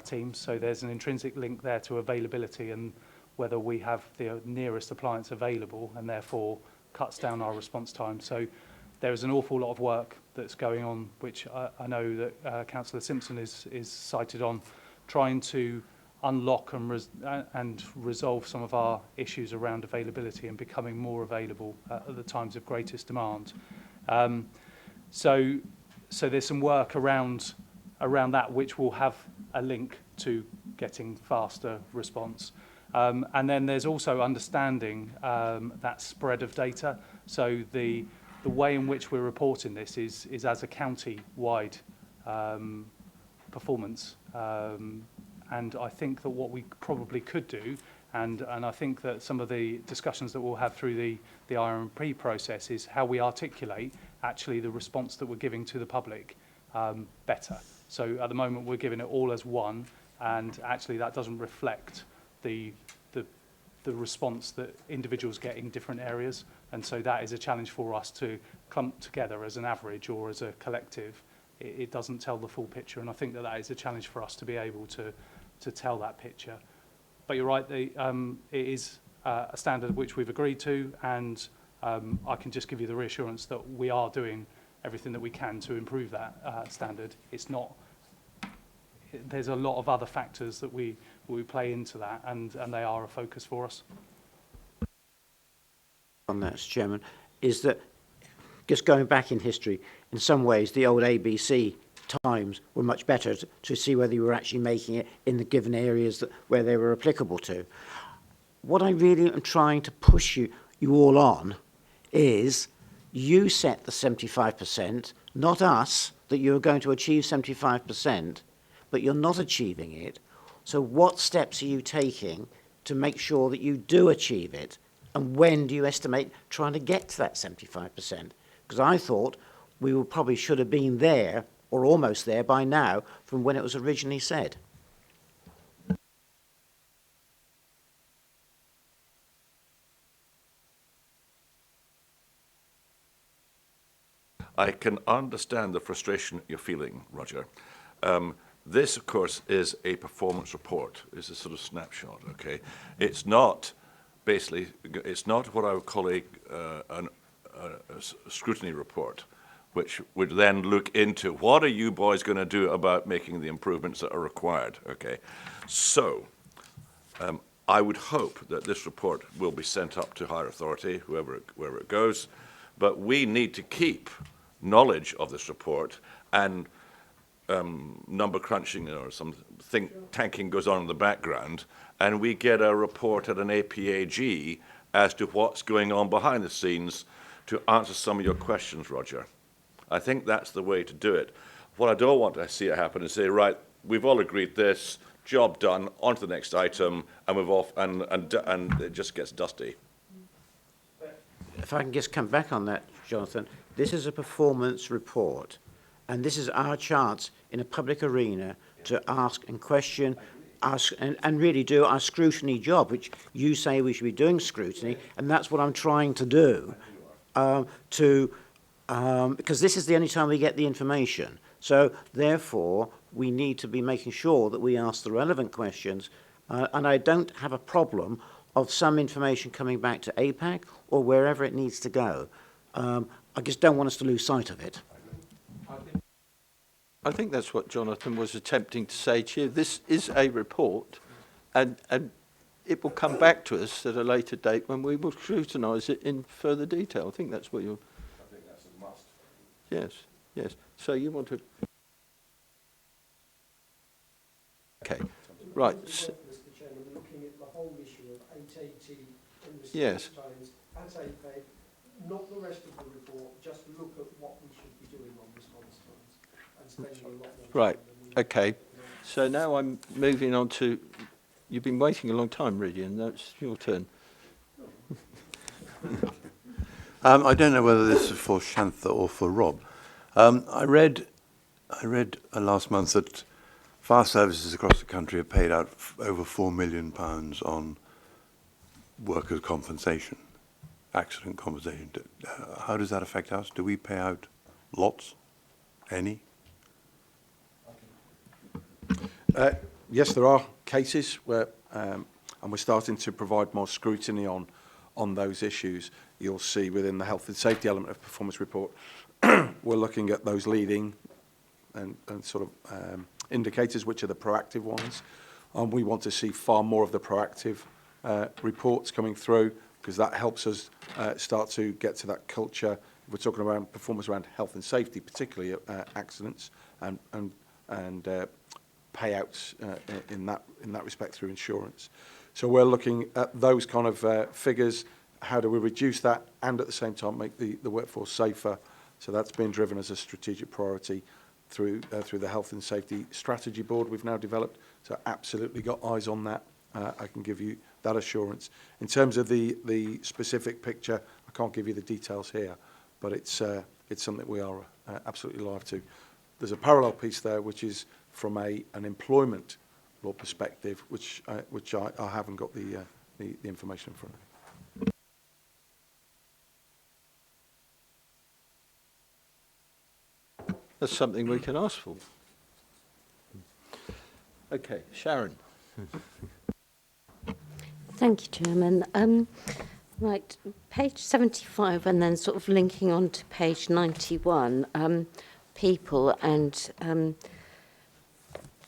[SPEAKER 4] teams, so there's an intrinsic link there to availability and whether we have the nearest appliance available, and therefore cuts down our response time. So there is an awful lot of work that's going on, which I know that Councillor Simpson is cited on, trying to unlock and resolve some of our issues around availability and becoming more available at the times of greatest demand. So there's some work around that which will have a link to getting faster response. And then there's also understanding that spread of data. So the way in which we're reporting this is as a county-wide performance. And I think that what we probably could do, and I think that some of the discussions that we'll have through the IRMP process is how we articulate actually the response that we're giving to the public better. So at the moment we're giving it all as one, and actually that doesn't reflect the response that individuals get in different areas, and so that is a challenge for us to clump together as an average or as a collective. It doesn't tell the full picture, and I think that is a challenge for us to be able to tell that picture. But you're right, it is a standard which we've agreed to, and I can just give you the reassurance that we are doing everything that we can to improve that standard. It's not. There's a lot of other factors that we play into that, and they are a focus for us.
[SPEAKER 3] On that, Mr. Chairman, is that just going back in history, in some ways the old ABC times were much better to see whether you were actually making it in the given areas where they were applicable to. What I really am trying to push you all on is you set the 75%, not us, that you're going to achieve 75%, but you're not achieving it. So what steps are you taking to make sure that you do achieve it? And when do you estimate trying to get to that 75%? Because I thought we probably should have been there or almost there by now from when it was originally said.
[SPEAKER 7] I can understand the frustration you're feeling, Roger. This, of course, is a performance report. It's a sort of snapshot, okay? It's not, basically, it's not what I would call a scrutiny report, which would then look into what are you boys going to do about making the improvements that are required, okay? So, I would hope that this report will be sent up to higher authority, wherever it goes, but we need to keep knowledge of this report, and number crunching or some think tanking goes on in the background, and we get a report at an APAG as to what's going on behind the scenes to answer some of your questions, Roger. I think that's the way to do it. What I don't want to see it happen is say, right, we've all agreed this, job done, on to the next item, and we've off, and it just gets dusty.
[SPEAKER 3] If I can just come back on that, Jonathan, this is a performance report, and this is our chance in a public arena to ask and question, ask and really do our scrutiny job, which you say we should be doing scrutiny, and that's what I'm trying to do, because this is the only time we get the information. So therefore, we need to be making sure that we ask the relevant questions, and I don't have a problem of some information coming back to APAC or wherever it needs to go. I just don't want us to lose sight of it.
[SPEAKER 1] I think that's what Jonathan was attempting to say to you. This is a report, and it will come back to us at a later date when we will scrutinise it in further detail. I think that's what you're...
[SPEAKER 7] I think that's a must.
[SPEAKER 1] Yes, yes. So you want to... Okay, right.
[SPEAKER 10] Mr. Chairman, looking at the whole issue of 880 and response
[SPEAKER 1] Yes.
[SPEAKER 10] times at APEC, not the rest of the report, just look at what we should be doing on response times and spending a lot more
[SPEAKER 1] Right,
[SPEAKER 10] time than we
[SPEAKER 1] okay. So now I'm moving on to... You've been waiting a long time, Rudy, and that's your turn.
[SPEAKER 8] I don't know whether this is for Shantha or for Rob. I read last month that fire services across the country have paid out over £4 million on workers' compensation, accident compensation. How does that affect us? Do we pay out lots? Any?
[SPEAKER 2] Yes, there are cases where, and we're starting to provide more scrutiny on those issues. You'll see within the health and safety element of performance report, we're looking at those leading and sort of indicators, which are the proactive ones. We want to see far more of the proactive reports coming through, because that helps us start to get to that culture. We're talking around performance around health and safety, particularly accidents and payouts in that respect through insurance. So we're looking at those kind of figures. How do we reduce that and at the same time make the workforce safer? So that's been driven as a strategic priority through the Health and Safety Strategy Board we've now developed. So absolutely got eyes on that. I can give you that assurance. In terms of the specific picture, I can't give you the details here, but it's something we are absolutely live to. There's a parallel piece there, which is from an employment law perspective, which I haven't got the information in front of me.
[SPEAKER 1] That's something we can ask for. Okay, Sharon.
[SPEAKER 5] Thank you, Chairman. Right, page 75 and then sort of linking on to page 91, people and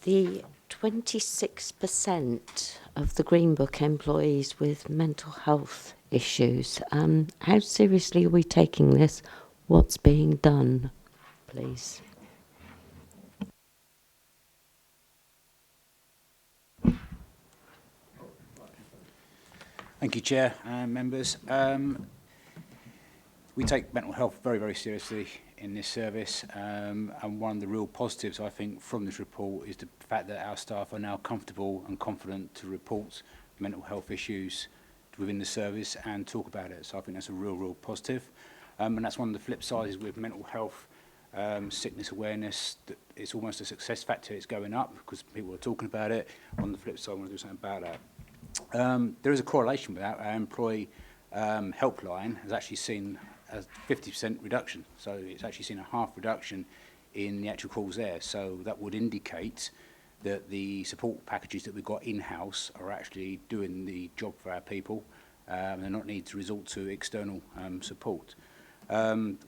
[SPEAKER 5] the 26% of the Green Book employees with mental health issues. How seriously are we taking this? What's being done, please?
[SPEAKER 15] Thank you, Chair and members. We take mental health very, very seriously in this service, and one of the real positives, I think, from this report is the fact that our staff are now comfortable and confident to report mental health issues within the service and talk about it. So I think that's a real, real positive. And that's one of the flip sides with mental health, sickness awareness. That it's almost a success factor. It's going up because people are talking about it. On the flip side, I want to do something about that. There is a correlation with that. Our employee helpline has actually seen a 50% reduction. So it's actually seen a half reduction in the actual calls there. So that would indicate that the support packages that we've got in-house are actually doing the job for our people and they're not need to resort to external support.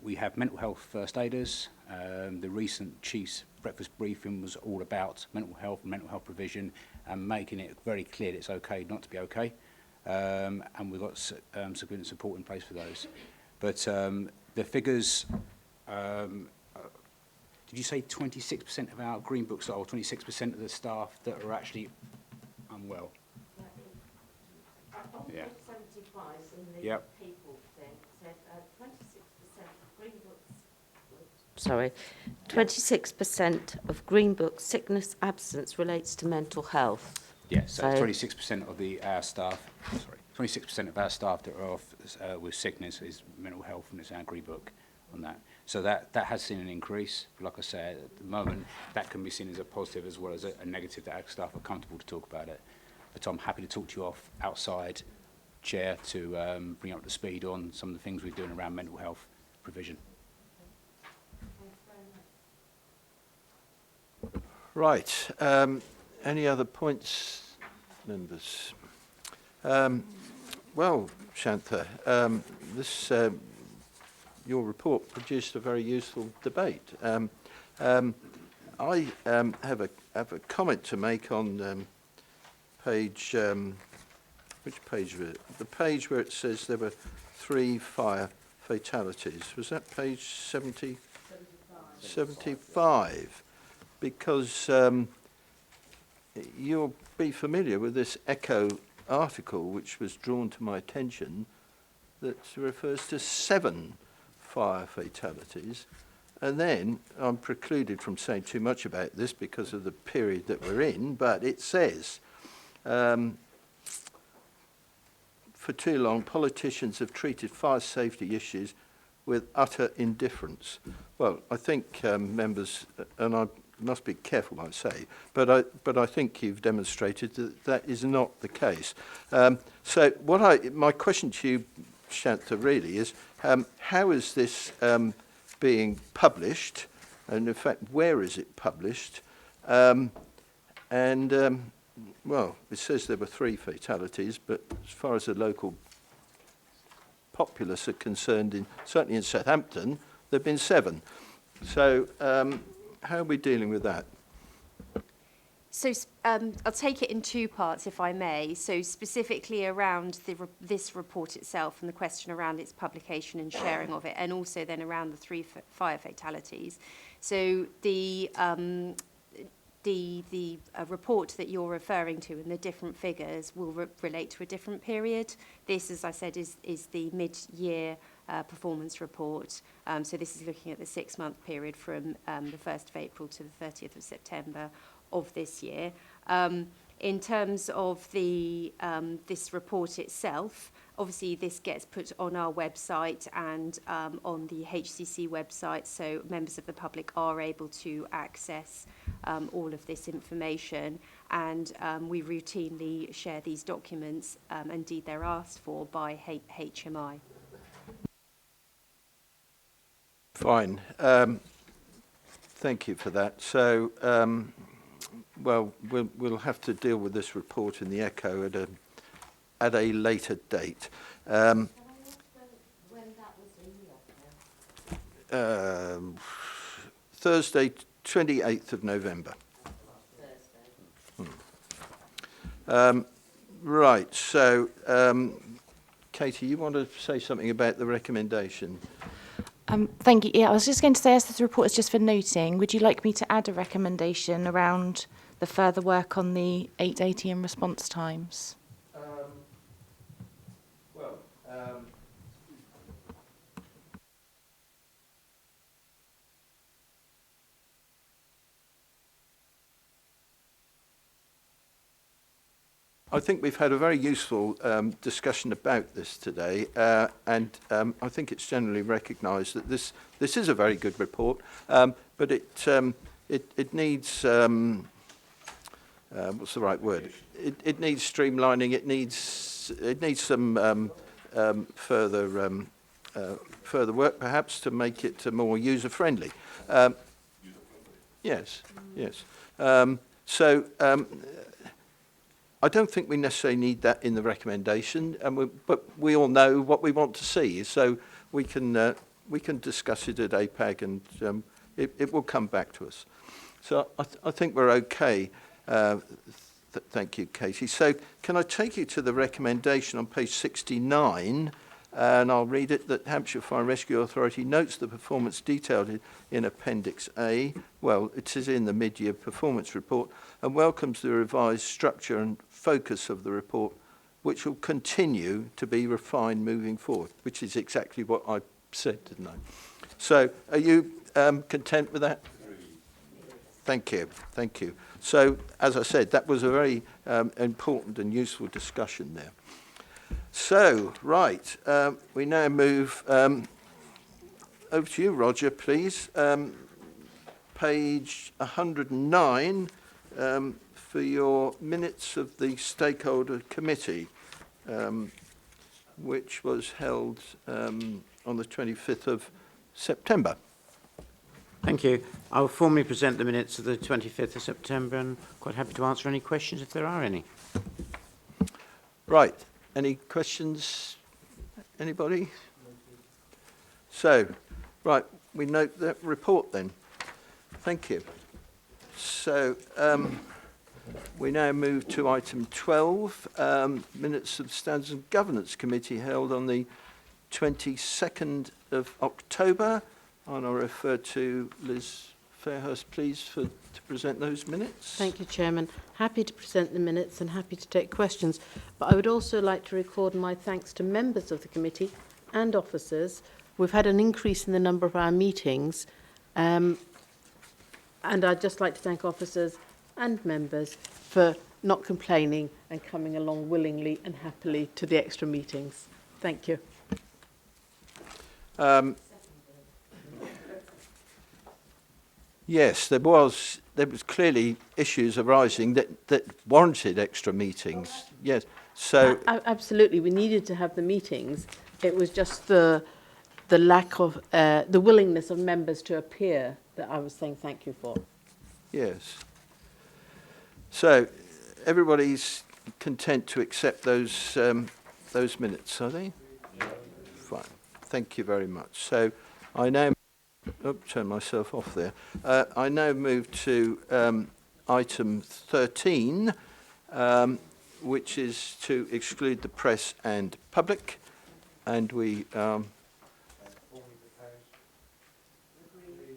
[SPEAKER 15] We have mental health first aiders. The recent Chief's breakfast briefing was all about mental health and mental health provision and making it very clear that it's okay not to be okay. And we've got significant support in place for those. But the figures, did you say 26% of our Green Books or 26% of the staff that are actually unwell? Yeah.
[SPEAKER 5] 75 in the
[SPEAKER 15] Yep.
[SPEAKER 5] people thing said 26% of Green Books. Sorry, 26% of Green Book sickness absence relates to mental health.
[SPEAKER 15] Yeah, so 26% of our staff. Sorry, 26% of our staff that are off with sickness is mental health, and it's our Green Book on that. So that has seen an increase. Like I said, at the moment, that can be seen as a positive as well as a negative, that our staff are comfortable to talk about it. But I'm happy to talk to you outside, Chair, to bring up to speed on some of the things we're doing around mental health provision.
[SPEAKER 1] Right. Any other points, members? Well, Shantha, this your report produced a very useful debate. I have a comment to make on page. Which page was it? The page where it says there were 3 fire fatalities. Was that page 70? 75. Because you'll be familiar with this Echo article, which was drawn to my attention, that refers to 7 fire fatalities. And then I'm precluded from saying too much about this because of the period that we're in, but it says, for too long, politicians have treated fire safety issues with utter indifference. Well, I think members, and I must be careful what I say, but I think you've demonstrated that that is not the case. So my question to you, Shantha, really is, how is this being published? And in fact, where is it published? Well, it says there were 3 fatalities, but as far as the local populace are concerned, certainly in Southampton, there have been 7. So how are we dealing with that?
[SPEAKER 11] So I'll take it in 2 parts, if I may. So specifically around this report itself and the question around its publication and sharing of it, and also then around the 3 fire fatalities. So the report that you're referring to and the different figures will relate to a different period. This, as I said, is the mid-year performance report. So this is looking at the 6-month period from the 1st of April to the 30th of September of this year. In terms of the this report itself, obviously this gets put on our website and on the HCC website, so members of the public are able to access all of this information, and we routinely share these documents. Indeed, they're asked for by HMI.
[SPEAKER 1] Fine. Thank you for that. So, well, we'll have to deal with this report in the Echo at a later date. Thursday, 28th of November. Right. So, Katie, you want to say something about the recommendation?
[SPEAKER 16] Thank you. Yeah, I was just going to say, as this report is just for noting, would you like me to add a recommendation around the further work on the 880 and response times?
[SPEAKER 1] I think we've had a very useful discussion about this today, and I think it's generally recognised that this is a very good report, but it needs what's the right word? It needs streamlining. It needs some further work, perhaps, to make it more user friendly. Yes. I don't think we necessarily need that in the recommendation, but we all know what we want to see, so we can discuss it at APAG, and it will come back to us. So I think we're okay. Thank you, Katie. So can I take you to the recommendation on page 69, and I'll read it, that Hampshire Fire and Rescue Authority notes the performance detailed in Appendix A, well, it is in the mid-year performance report, and welcomes the revised structure and focus of the report, which will continue to be refined moving forward, which is exactly what I said, didn't I? So are you content with that? Thank you. So, as I said, that was a very important and useful discussion there. So, right, we now move over to you, Roger, please. Page 109 for your minutes of the stakeholder committee, which was held on the 25th of September.
[SPEAKER 3] Thank you. I will formally present the minutes of the 25th of September and quite happy to answer any questions if there are any.
[SPEAKER 1] Right. Any questions? Anybody? So, right, we note that report then. Thank you. So, we now move to item 12, minutes of the Standards and Governance Committee held on the 22nd of October. And I'll refer to Liz Fairhurst, please, to present those minutes.
[SPEAKER 13] Thank you, Chairman. Happy to present the minutes and happy to take questions. But I would also like to record my thanks to members of the committee and officers. We've had an increase in the number of our meetings. And I'd just like to thank officers and members for not complaining and coming along willingly and happily to the extra meetings. Thank you.
[SPEAKER 1] Yes, there was clearly issues arising that warranted extra meetings. Yes, so
[SPEAKER 13] Absolutely, we needed to have the meetings. It was just the lack of the willingness of members to appear that I was saying thank you for.
[SPEAKER 1] yes. So everybody's content to accept those minutes, are they? Yeah. Fine. Thank you very much. So I now turn myself off there. I now move to item 13, which is to exclude the press and public, and we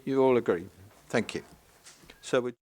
[SPEAKER 1] you all agree. Thank you. So we